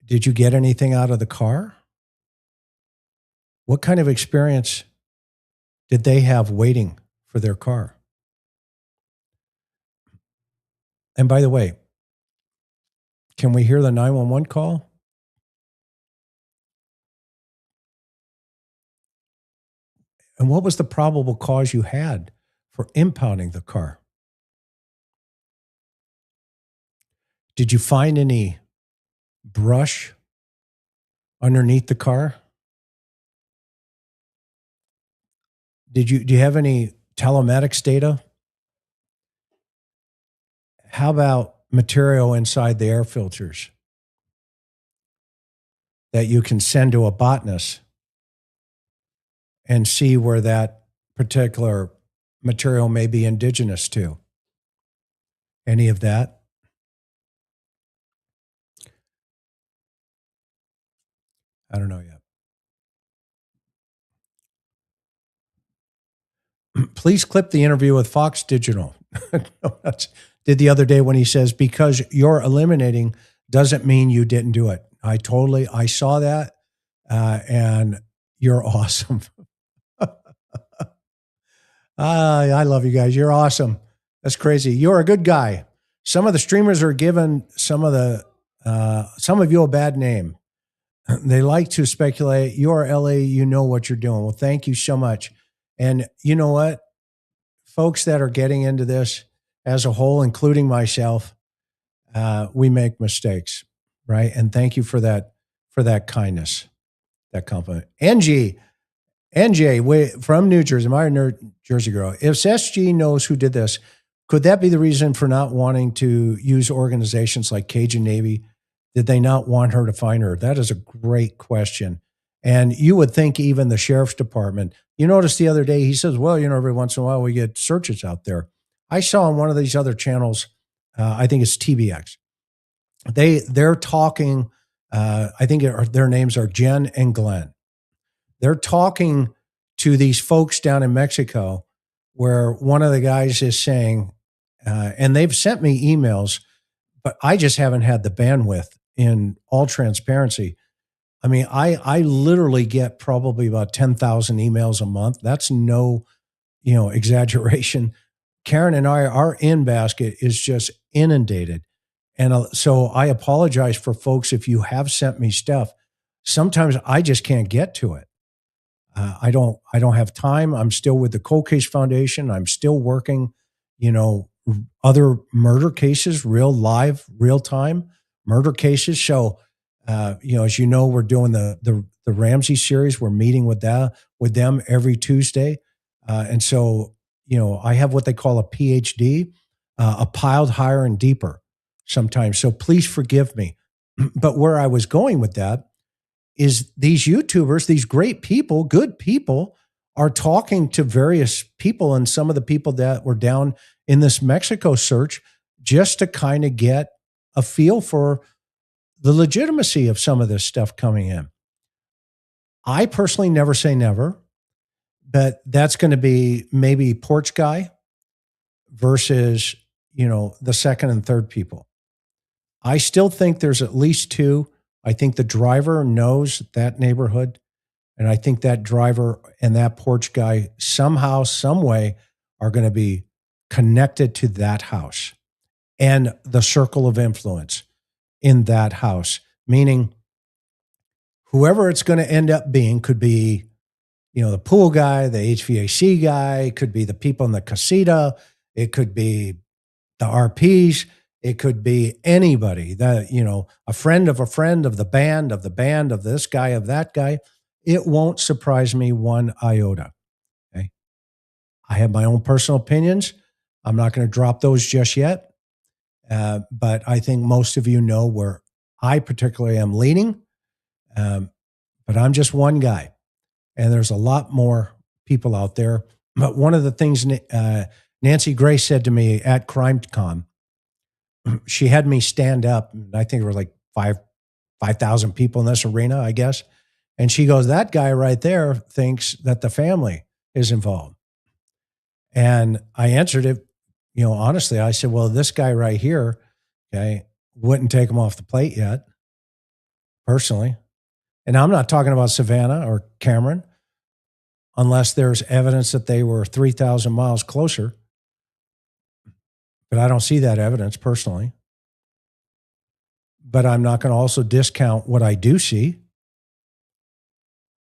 Did you get anything out of the car? What kind of experience did they have waiting for their car? And by the way, can we hear the 911 call? And what was the probable cause you had for impounding the car? Did you find any brush underneath the car? Do you have any telematics data? How about material inside the air filters that you can send to a botanist and see where that particular material may be indigenous to. Any of that? I don't know yet. Please clip the interview with Fox Digital. Did the other day when he says, because you're eliminating doesn't mean you didn't do it. I saw that, and you're awesome. I love you guys. You're awesome. That's crazy. You're a good guy. Some of the streamers are giving some of you a bad name. They like to speculate. You're LA, you know what you're doing. Well, thank you so much. And you know what? Folks that are getting into this as a whole, including myself, we make mistakes, right? And thank you for that kindness, that compliment. NJ, from New Jersey, my New Jersey girl. If SG knows who did this, could that be the reason for not wanting to use organizations like Cajun Navy? Did they not want her to find her? That is a great question. And you would think even the sheriff's department, you noticed the other day, he says, well, every once in a while we get searches out there. I saw on one of these other channels, I think it's TBX. They're talking, I think their names are Jen and Glenn. They're talking to these folks down in Mexico where one of the guys is saying, and they've sent me emails, but I just haven't had the bandwidth in all transparency. I mean, I literally get probably about 10,000 emails a month. That's no, exaggeration. Karen and our in basket is just inundated. And so I apologize for folks if you have sent me stuff. Sometimes I just can't get to it. I don't have time. I'm still with the Cold Case Foundation. I'm still working, other murder cases, real time murder cases. So, as you know, we're doing the Ramsey series. We're meeting with them every Tuesday. And so, I have what they call a PhD, a piled higher and deeper sometimes. So please forgive me. But where I was going with that is these YouTubers, these great people, good people, are talking to various people and some of the people that were down in this Mexico search just to kind of get a feel for the legitimacy of some of this stuff coming in. I personally never say never, but that's going to be maybe porch guy versus, the second and third people. I still think there's at least two. I think the driver knows that neighborhood. And I think that driver and that porch guy somehow, some way are going to be connected to that house and the circle of influence in that house. Meaning whoever it's going to end up being could be, the pool guy, the HVAC guy, could be the people in the casita. It could be the RPs. It could be anybody that, a friend of the band, of this guy, of that guy. It won't surprise me one iota. Okay. I have my own personal opinions. I'm not going to drop those just yet. But I think most of you know where I particularly am leaning. But I'm just one guy. And there's a lot more people out there. But one of the things Nancy Grace said to me at CrimeCon, she had me stand up. I think there were like 5,000 people in this arena, I guess. And she goes, that guy right there thinks that the family is involved. And I answered it, honestly. I said, well, this guy right here, okay, wouldn't take him off the plate yet, personally. And I'm not talking about Savannah or Cameron, unless there's evidence that they were 3,000 miles closer. But I don't see that evidence personally. But I'm not going to also discount what I do see.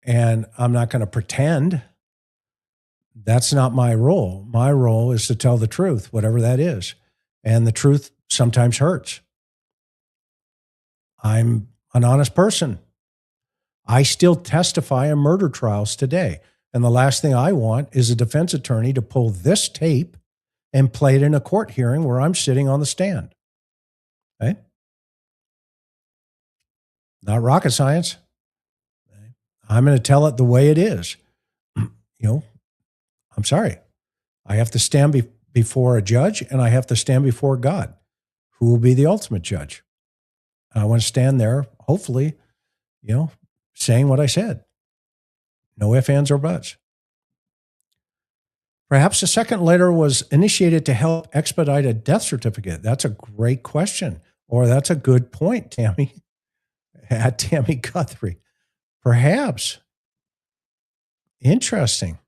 And I'm not going to pretend. That's not my role. My role is to tell the truth, whatever that is. And the truth sometimes hurts. I'm an honest person. I still testify in murder trials today. And the last thing I want is a defense attorney to pull this tape and play it in a court hearing where I'm sitting on the stand. Okay? Not rocket science. I'm going to tell it the way it is. I'm sorry. I have to stand before a judge, and I have to stand before God, who will be the ultimate judge. I want to stand there, hopefully, saying what I said. No ifs, ands, or buts. Perhaps the second letter was initiated to help expedite a death certificate. That's a great question. Or that's a good point, Tammy. At Tammy Guthrie. Perhaps. Interesting.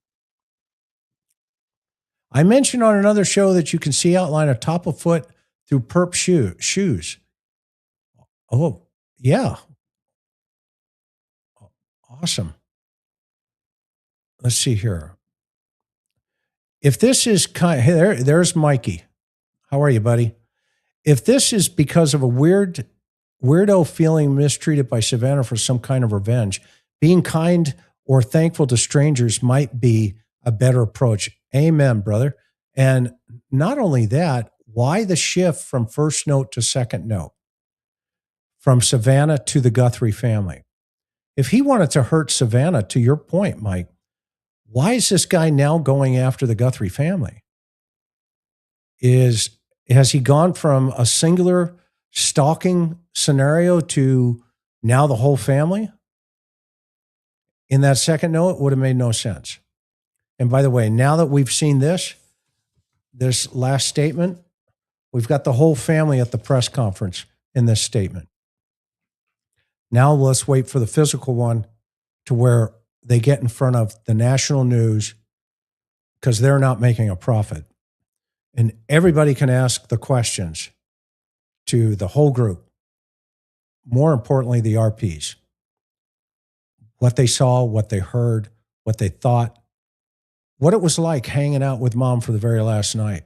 I mentioned on another show that you can see outline of top of foot through perp shoes. Oh, yeah. Awesome. Let's see here. If this is hey, there's Mikey. How are you, buddy? If this is because of a weirdo feeling mistreated by Savannah for some kind of revenge, being kind or thankful to strangers might be a better approach. Amen, brother. And not only that, why the shift from first note to second note? From Savannah to the Guthrie family. If he wanted to hurt Savannah, to your point, Mike, why is this guy now going after the Guthrie family? Has he gone from a singular stalking scenario to now the whole family? In that second note, it would have made no sense. And by the way, now that we've seen this last statement, we've got the whole family at the press conference in this statement. Now let's wait for the physical one to where they get in front of the national news because they're not making a profit. And everybody can ask the questions to the whole group. More importantly, the RPs. What they saw, what they heard, what they thought, what it was like hanging out with mom for the very last night.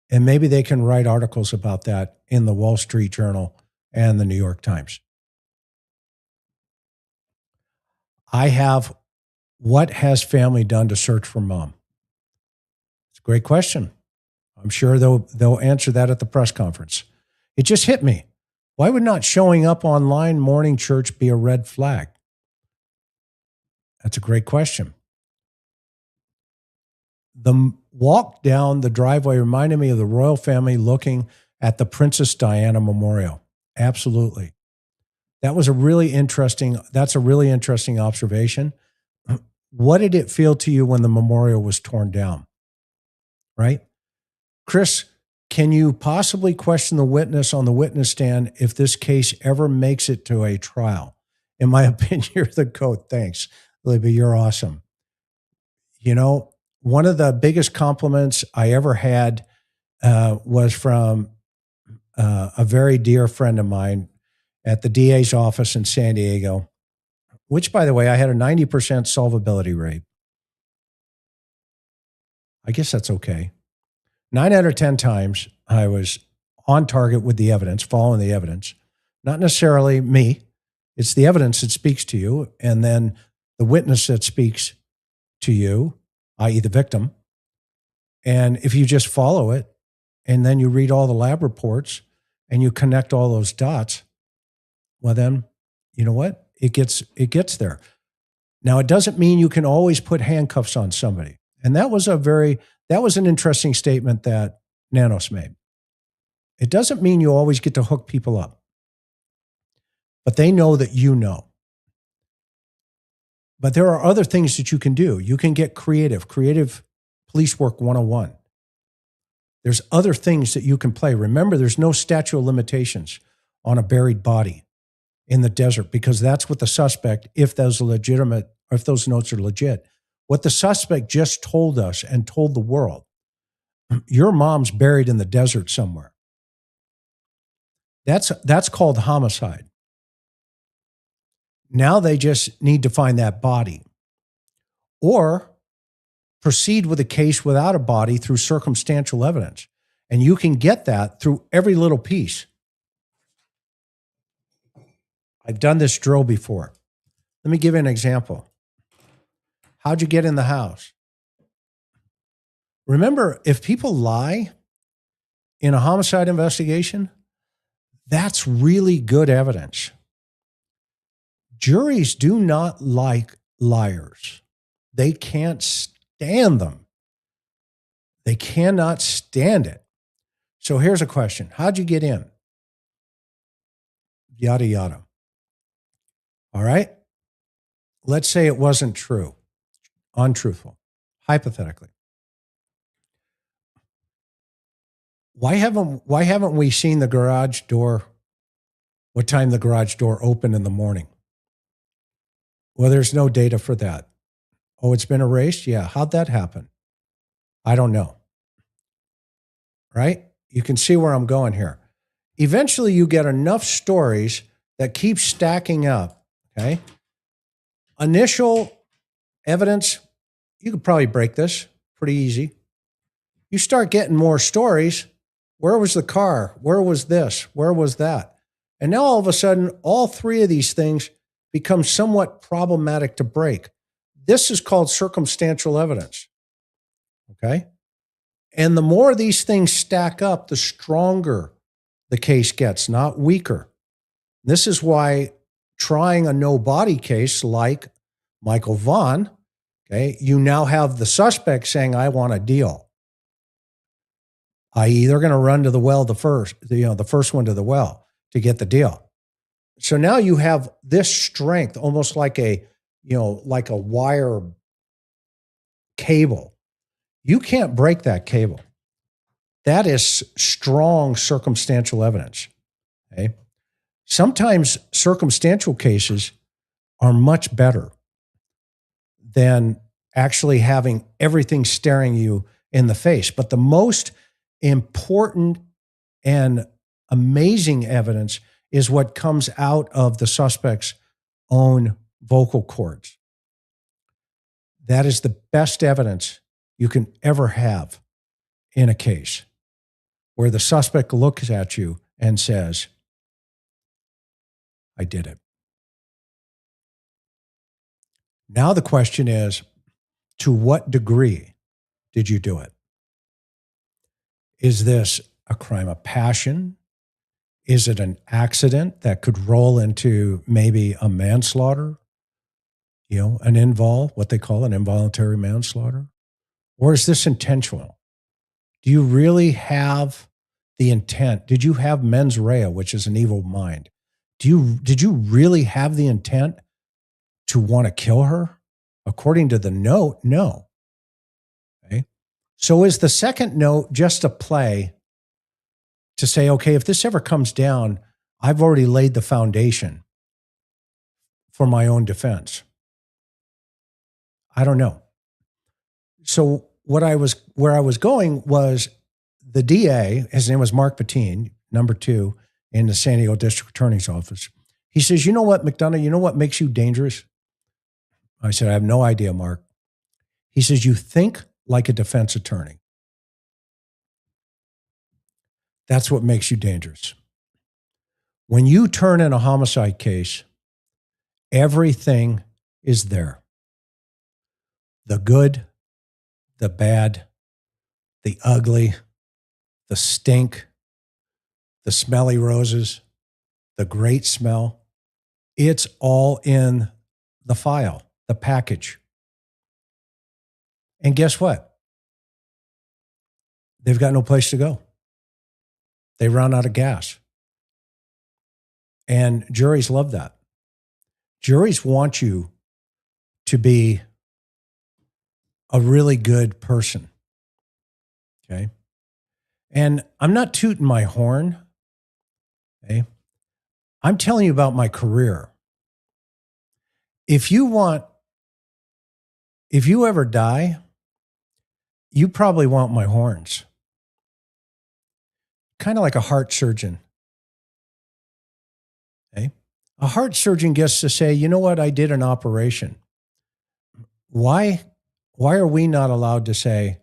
And maybe they can write articles about that in the Wall Street Journal and the New York Times. I have, what has family done to search for mom? It's a great question. I'm sure they'll answer that at the press conference. It just hit me. Why would not showing up online morning church be a red flag? That's a great question. The walk down the driveway reminded me of the royal family looking at the Princess Diana Memorial. Absolutely. That's a really interesting observation. What did it feel to you when the memorial was torn down? Right? Chris, can you possibly question the witness on the witness stand if this case ever makes it to a trial? In my opinion, you're the GOAT. Thanks, Libby. You're awesome. One of the biggest compliments I ever had was from a very dear friend of mine at the DA's office in San Diego, which, by the way, I had a 90% solvability rate. I guess that's okay. 9 out of 10 times I was on target with the evidence, following the evidence. Not necessarily me. It's the evidence that speaks to you, and then the witness that speaks to you, i.e. the victim. And if you just follow it, and then you read all the lab reports, and you connect all those dots, well then, you know what? It gets there. Now, it doesn't mean you can always put handcuffs on somebody. And that was an interesting statement that Nanos made. It doesn't mean you always get to hook people up. But they know that you know. But there are other things that you can do. You can get creative police work 101. There's other things that you can play. Remember, there's no statute of limitations on a buried body in the desert, because that's what the suspect, if those notes are legit, what the suspect just told us and told the world, your mom's buried in the desert somewhere. That's called homicide. Now they just need to find that body or proceed with a case without a body through circumstantial evidence. And you can get that through every little piece. I've done this drill before. Let me give you an example. How'd you get in the house? Remember, if people lie in a homicide investigation, that's really good evidence. Juries do not like liars. They can't stand them. They cannot stand it. So here's a question. How'd you get in? Yada, yada. All right. Let's say it wasn't true, untruthful, hypothetically. Why haven't we seen the garage door? What time the garage door opened in the morning? Well, there's no data for that. Oh, it's been erased? Yeah. How'd that happen? I don't know. Right? You can see where I'm going here. Eventually, you get enough stories that keep stacking up. Okay. Initial evidence, you could probably break this pretty easy. You start getting more stories. Where was the car? Where was this? Where was that? And now all of a sudden, all three of these things become somewhat problematic to break. This is called circumstantial evidence. Okay. And the more these things stack up, the stronger the case gets, not weaker. This is why trying a no body case like Michael Vaughn, okay, you now have the suspect saying, I want a deal. I.e., they're going to run to the well the first one to the well to get the deal. So now you have this strength, almost like like a wire cable. You can't break that cable. That is strong circumstantial evidence. Okay? Sometimes circumstantial cases are much better than actually having everything staring you in the face. But the most important and amazing evidence is what comes out of the suspect's own vocal cords. That is the best evidence you can ever have in a case, where the suspect looks at you and says, I did it. Now the question is, to what degree did you do it? Is this a crime of passion? Is it an accident that could roll into maybe a manslaughter? What they call an involuntary manslaughter? Or is this intentional? Do you really have the intent? Did you have mens rea, which is an evil mind? Did you really have the intent to want to kill her? According to the note, no. Okay. So is the second note just a play to say, okay, if this ever comes down, I've already laid the foundation for my own defense? I don't know. So where I was going was the DA, his name was Mark Patine, number 2 in the San Diego District Attorney's Office. He says, you know what, McDonough, you know what makes you dangerous? I said, I have no idea, Mark. He says, you think like a defense attorney. That's what makes you dangerous. When you turn in a homicide case, everything is there. The good, the bad, the ugly, the stink, the smelly roses, the great smell. It's all in the file, the package. And guess what? They've got no place to go. They run out of gas. And juries love that. Juries want you to be a really good person. Okay. And I'm not tooting my horn. Okay. I'm telling you about my career. If you ever die, you probably want my horns. Kind of like a heart surgeon. Okay. A heart surgeon gets to say, you know what? I did an operation. Why are we not allowed to say,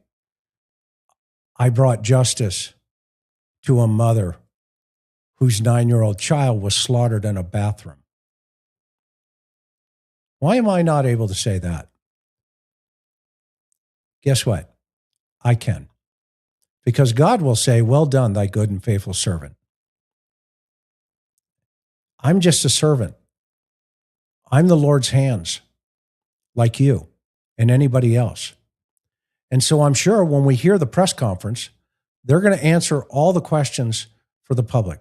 I brought justice to a mother whose 9-year-old child was slaughtered in a bathroom? Why am I not able to say that? Guess what? I can. Because God will say, well done, thy good and faithful servant. I'm just a servant. I'm the Lord's hands, like you. and anybody else. And so I'm sure when we hear the press conference, they're going to answer all the questions for the public.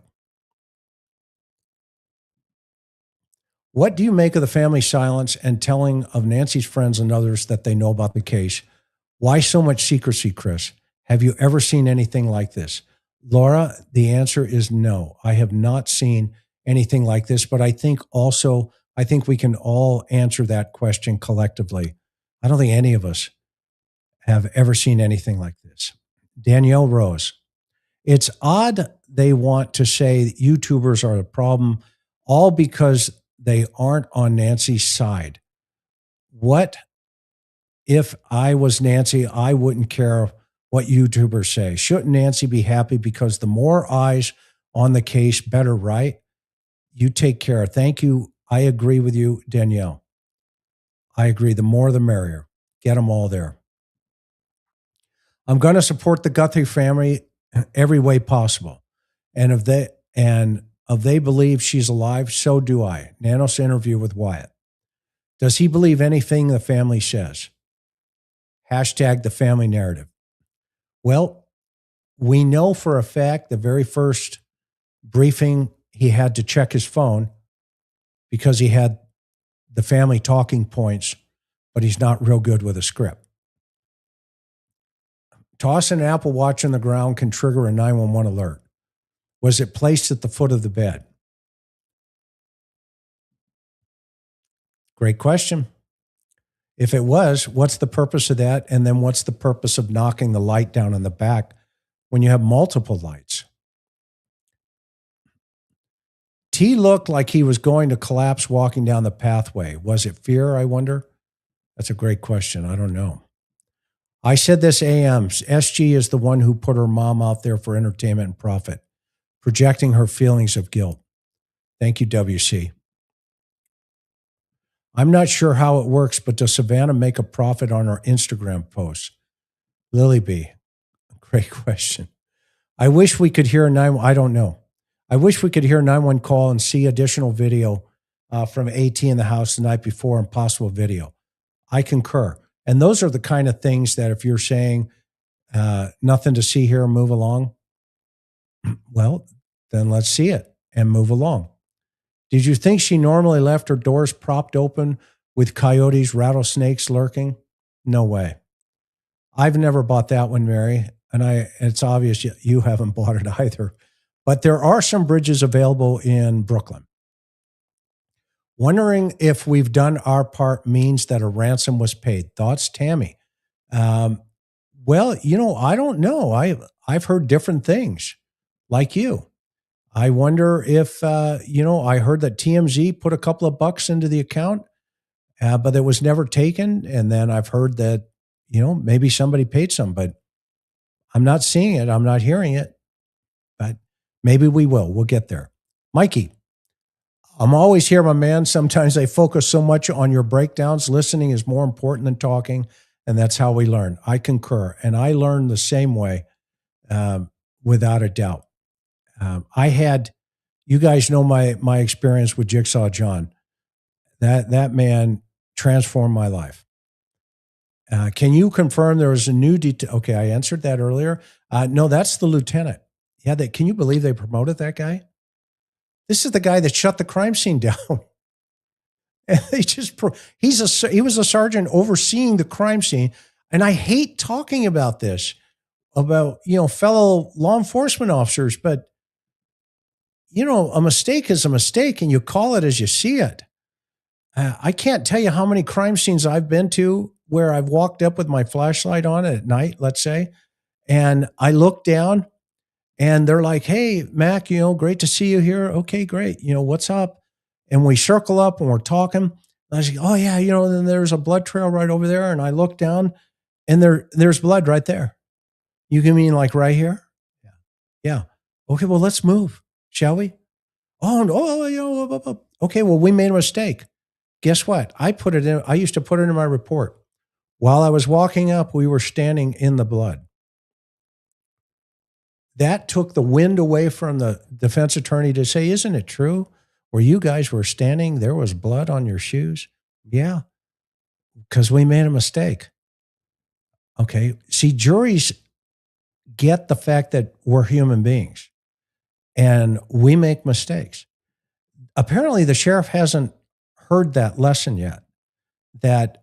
What do you make of the family silence and telling of Nancy's friends and others that they know about the case? Why so much secrecy, Chris? Have you ever seen anything like this? Laura, the answer is no. I have not seen anything like this, but I think we can all answer that question collectively. I don't think any of us have ever seen anything like this. Danielle Rose, it's odd they want to say YouTubers are the problem, all because they aren't on Nancy's side. What if I was Nancy? I wouldn't care what YouTubers say. Shouldn't Nancy be happy because the more eyes on the case, better, right? You take care. Thank you. I agree with you, Danielle. I agree. The more, the merrier. Get them all there. I'm going to support the Guthrie family every way possible. And if they believe she's alive, so do I. Nanos interview with Wyatt. Does he believe anything the family says? Hashtag the family narrative. Well, we know for a fact the very first briefing, he had to check his phone because he had the family talking points, but he's not real good with a script. Tossing an Apple Watch on the ground can trigger a 911 alert. Was it placed at the foot of the bed? Great question. If it was, what's the purpose of that? And then what's the purpose of knocking the light down on the back when you have multiple lights? T looked like he was going to collapse walking down the pathway. Was it fear, I wonder? That's a great question. I don't know. I said this AM. SG is the one who put her mom out there for entertainment and profit, projecting her feelings of guilt. Thank you, WC. I'm not sure how it works, but does Savannah make a profit on her Instagram posts? Lily B, great question. I wish we could hear I don't know. I wish we could hear a 911 call and see additional video from AT in the house the night before and possible video. I concur. And those are the kind of things that if you're saying nothing to see here, move along, well, then let's see it and move along. Did you think she normally left her doors propped open with coyotes, rattlesnakes lurking? No way. I've never bought that one, Mary, and it's obvious you haven't bought it either. But there are some bridges available in Brooklyn. Wondering if we've done our part means that a ransom was paid. Thoughts, Tammy? Well, I don't know. I've heard different things like you. I wonder if, I heard that TMZ put a couple of bucks into the account, but it was never taken. And then I've heard that, maybe somebody paid some, but I'm not seeing it. I'm not hearing it, but maybe we will. We'll get there. Mikey, I'm always here, my man. Sometimes I focus so much on your breakdowns. Listening is more important than talking, and that's how we learn. I concur, and I learn the same way, without a doubt. You guys know my experience with Jigsaw John. That man transformed my life. Can you confirm there was a new detail? Okay, I answered that earlier. No, that's the lieutenant. Yeah, can you believe they promoted that guy? This is the guy that shut the crime scene down. And he was a sergeant overseeing the crime scene. And I hate talking about this, about, fellow law enforcement officers, but a mistake is a mistake and you call it as you see it. I can't tell you how many crime scenes I've been to where I've walked up with my flashlight on at night, let's say, and I look down and they're like, "Hey, Mac, great to see you here. Okay, great. What's up?" And we circle up and we're talking. And I say, "Oh yeah, then there's a blood trail right over there." And I look down and there's blood right there. You can mean like right here? Yeah. Okay, well, let's move, shall we? Okay, well, we made a mistake. Guess what? I used to put it in my report. While I was walking up, we were standing in the blood. That took the wind away from the defense attorney to say, "Isn't it true? Where you guys were standing, there was blood on your shoes?" Yeah. because we made a mistake. Okay. See, juries get the fact that we're human beings and we make mistakes. Apparently, the sheriff hasn't heard that lesson yet, that,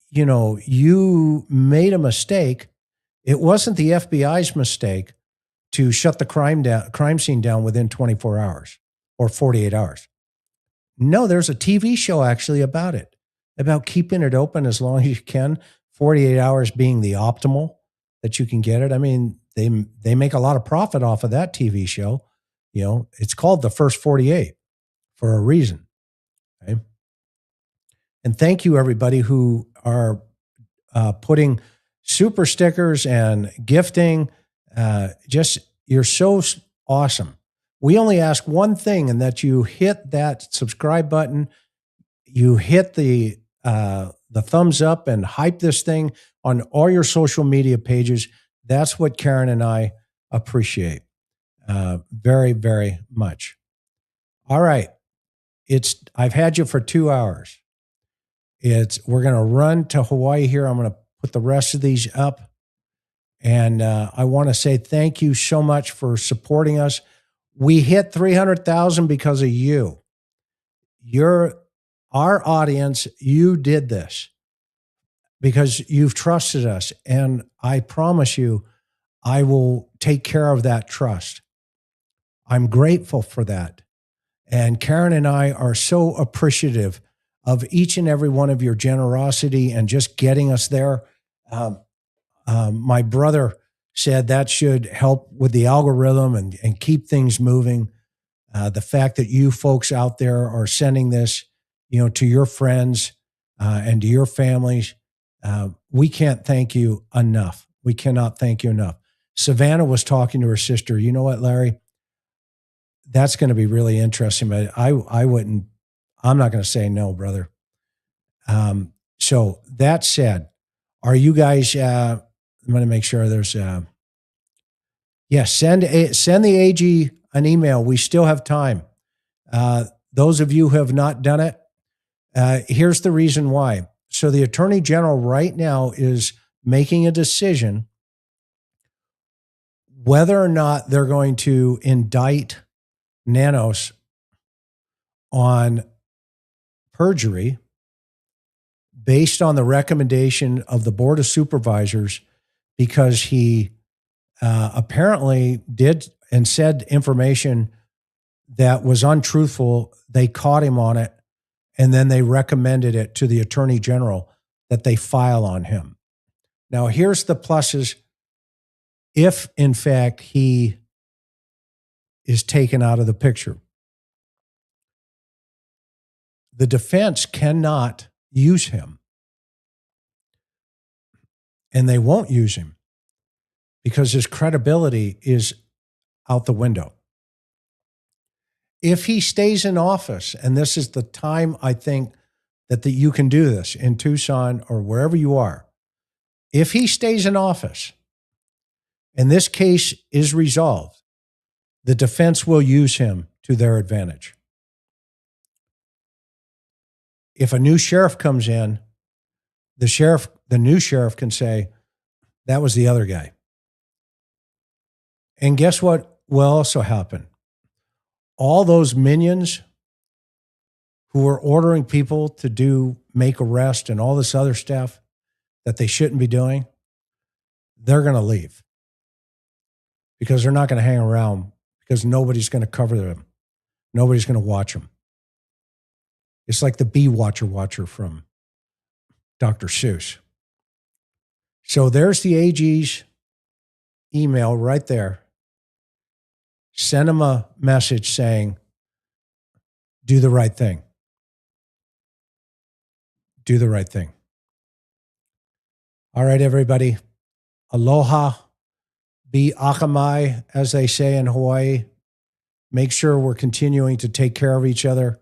you made a mistake. It wasn't the FBI's mistake to shut the crime scene down within 24 hours or 48 hours. No, there's a TV show actually about it, about keeping it open as long as you can, 48 hours being the optimal that you can get it. I mean, they make a lot of profit off of that TV show. It's called The First 48 for a reason. Okay. And thank you, everybody who are putting super stickers and gifting. You're so awesome. We only ask one thing, and that you hit that subscribe button. You hit the thumbs up and hype this thing on all your social media pages. That's what Karen and I appreciate very, very much. All right. I've had you for 2 hours. We're going to run to Hawaii here. I'm going to put the rest of these up. And I want to say thank you so much for supporting us. We hit 300,000 because of you. You're our audience. You did this because you've trusted us. And I promise you, I will take care of that trust. I'm grateful for that. And Karen and I are so appreciative of each and every one of your generosity and just getting us there. My brother said that should help with the algorithm and keep things moving. The fact that you folks out there are sending this, to your friends and to your families, we can't thank you enough. We cannot thank you enough. Savannah was talking to her sister. You know what, Larry? That's going to be really interesting, but I'm not going to say no, brother. So that said, are you guys, I'm going to make sure there's, send the AG an email. We still have time. Those of you who have not done it, here's the reason why. So the Attorney General right now is making a decision whether or not they're going to indict Nanos on perjury based on the recommendation of the Board of Supervisors, because he apparently did and said information that was untruthful. They caught him on it, and then they recommended it to the Attorney General that they file on him. Now, here's the pluses. If, in fact, he is taken out of the picture, the defense cannot use him, and they won't use him because his credibility is out the window. If he stays in office, and this is the time I think that you can do this in Tucson or wherever you are, if he stays in office and this case is resolved, the defense will use him to their advantage. If a new sheriff comes in, the new sheriff can say, that was the other guy. And guess what will also happen? All those minions who are ordering people to make arrest and all this other stuff that they shouldn't be doing, they're going to leave because they're not going to hang around, because nobody's going to cover them. Nobody's going to watch them. It's like the bee watcher from Dr. Seuss. So there's the AG's email right there. Send them a message saying, do the right thing. Do the right thing. All right, everybody. Aloha. Be akamai, as they say in Hawaii. Make sure we're continuing to take care of each other.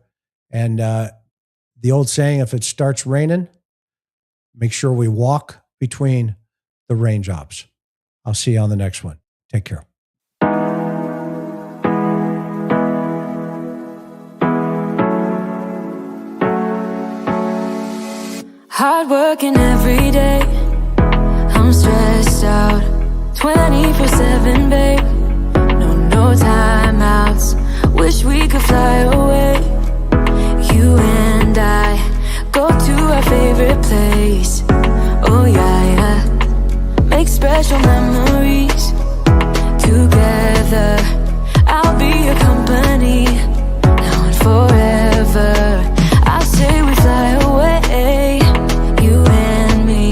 And the old saying, if it starts raining, make sure we walk between the raindrops. I'll see you on the next one. Take care. Hard working every day, I'm stressed out 24/7, babe. No timeouts, wish we could fly away. You and I go to our favorite place. Oh yeah, yeah. Make special memories together. I'll be your company now and forever. I say we fly away, you and me,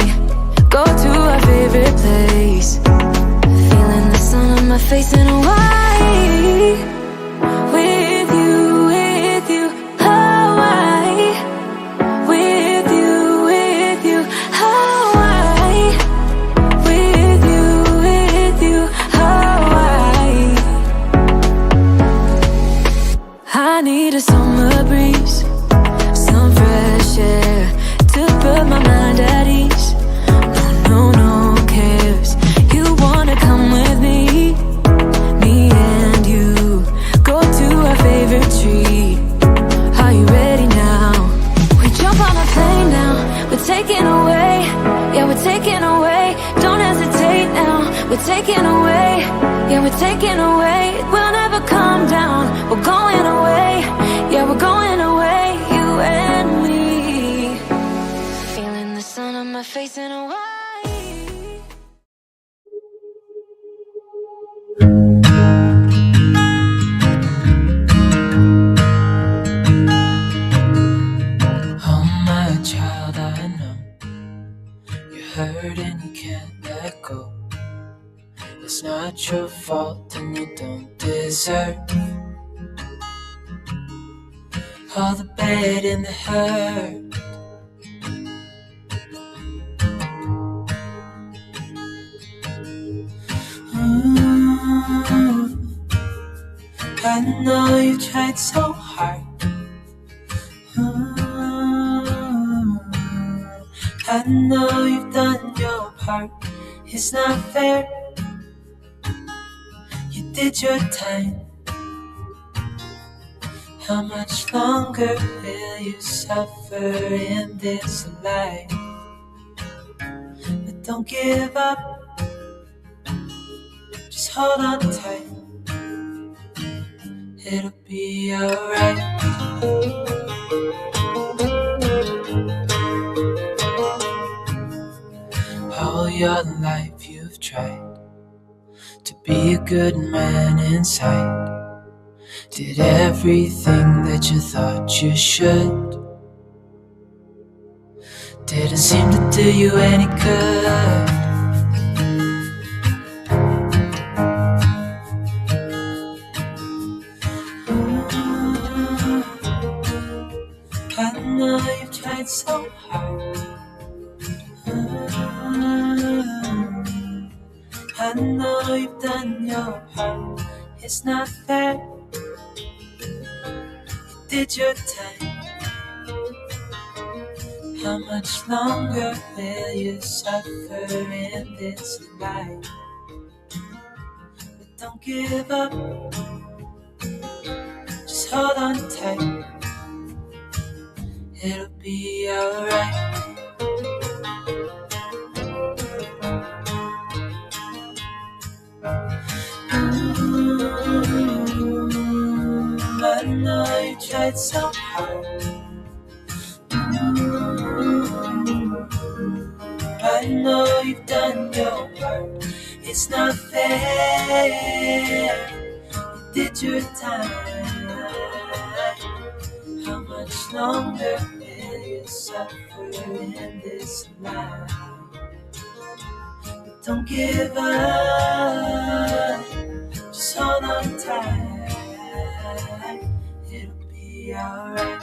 go to our favorite place. Feeling the sun on my face in Hawaii. With you, Hawaii. With you, Hawaii. With you, Hawaii. I need a summer breeze, some fresh air to put my mind at ease. No cares. You wanna come with me? Me and you go to our favorite tree. Are you ready now? We jump on a plane now. We're taking away. Yeah, we're taking away. Don't hesitate now. We're taking away. Yeah, we're taking away. We'll never come down. We're going away. Yeah, we're going away. You and me. Feeling the sun on my face in Hawaii. Oh my child, I know you're hurt and you can't let go. It's not your fault and you don't deserve all the bad and the hurt. I know you tried so hard. I know you've done your part. It's not fair. You did your time. How much longer will you suffer in this life? But don't give up. Just hold on tight. It'll be alright. All your life you've tried to be a good man inside. Did everything that you thought you should. Didn't seem to do you any good. I know you've tried so hard. I know you've done your part. It's not fair. You did your time. How much longer will you suffer in this life? But don't give up. Just hold on tight. It'll be alright. I know you tried so hard. I know you've done your part. It's not fair. You did your time. How much longer will you suffer in this life? But don't give up. Just hold on tight. It'll be alright.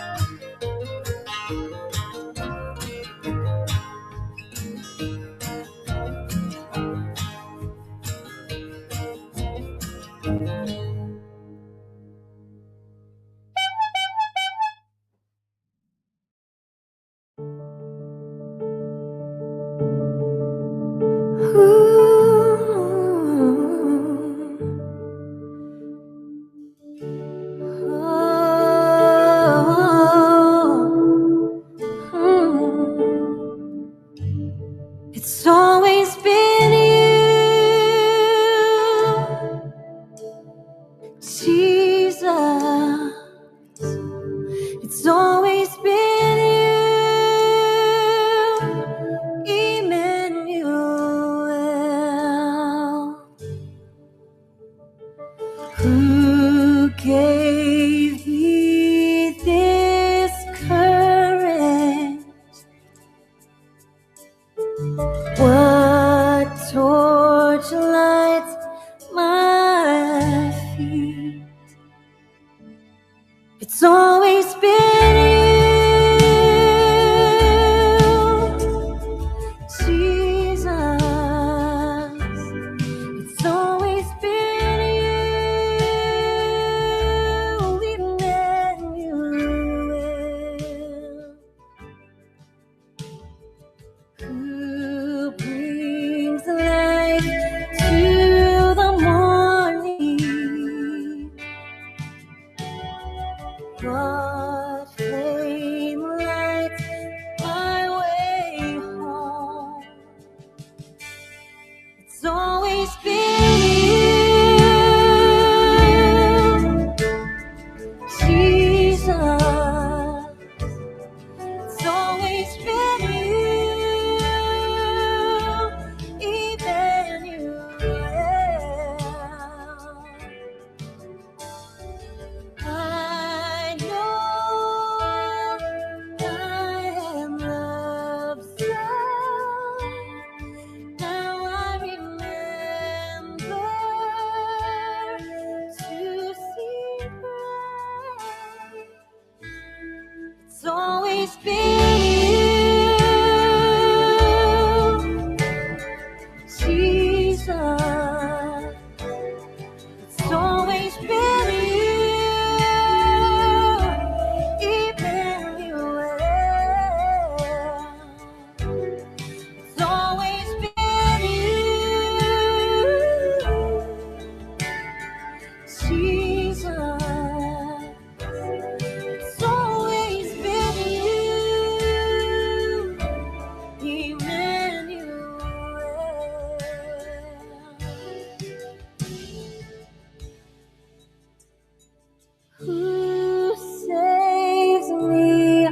been you, Emmanuel. I know I am loved so. Now I remember to see bright. It's always been you, Jesus. It's always been you, Emmanuel. It's always been you, Jesus. It's always been you, Emmanuel. Who saves me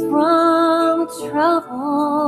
from trouble?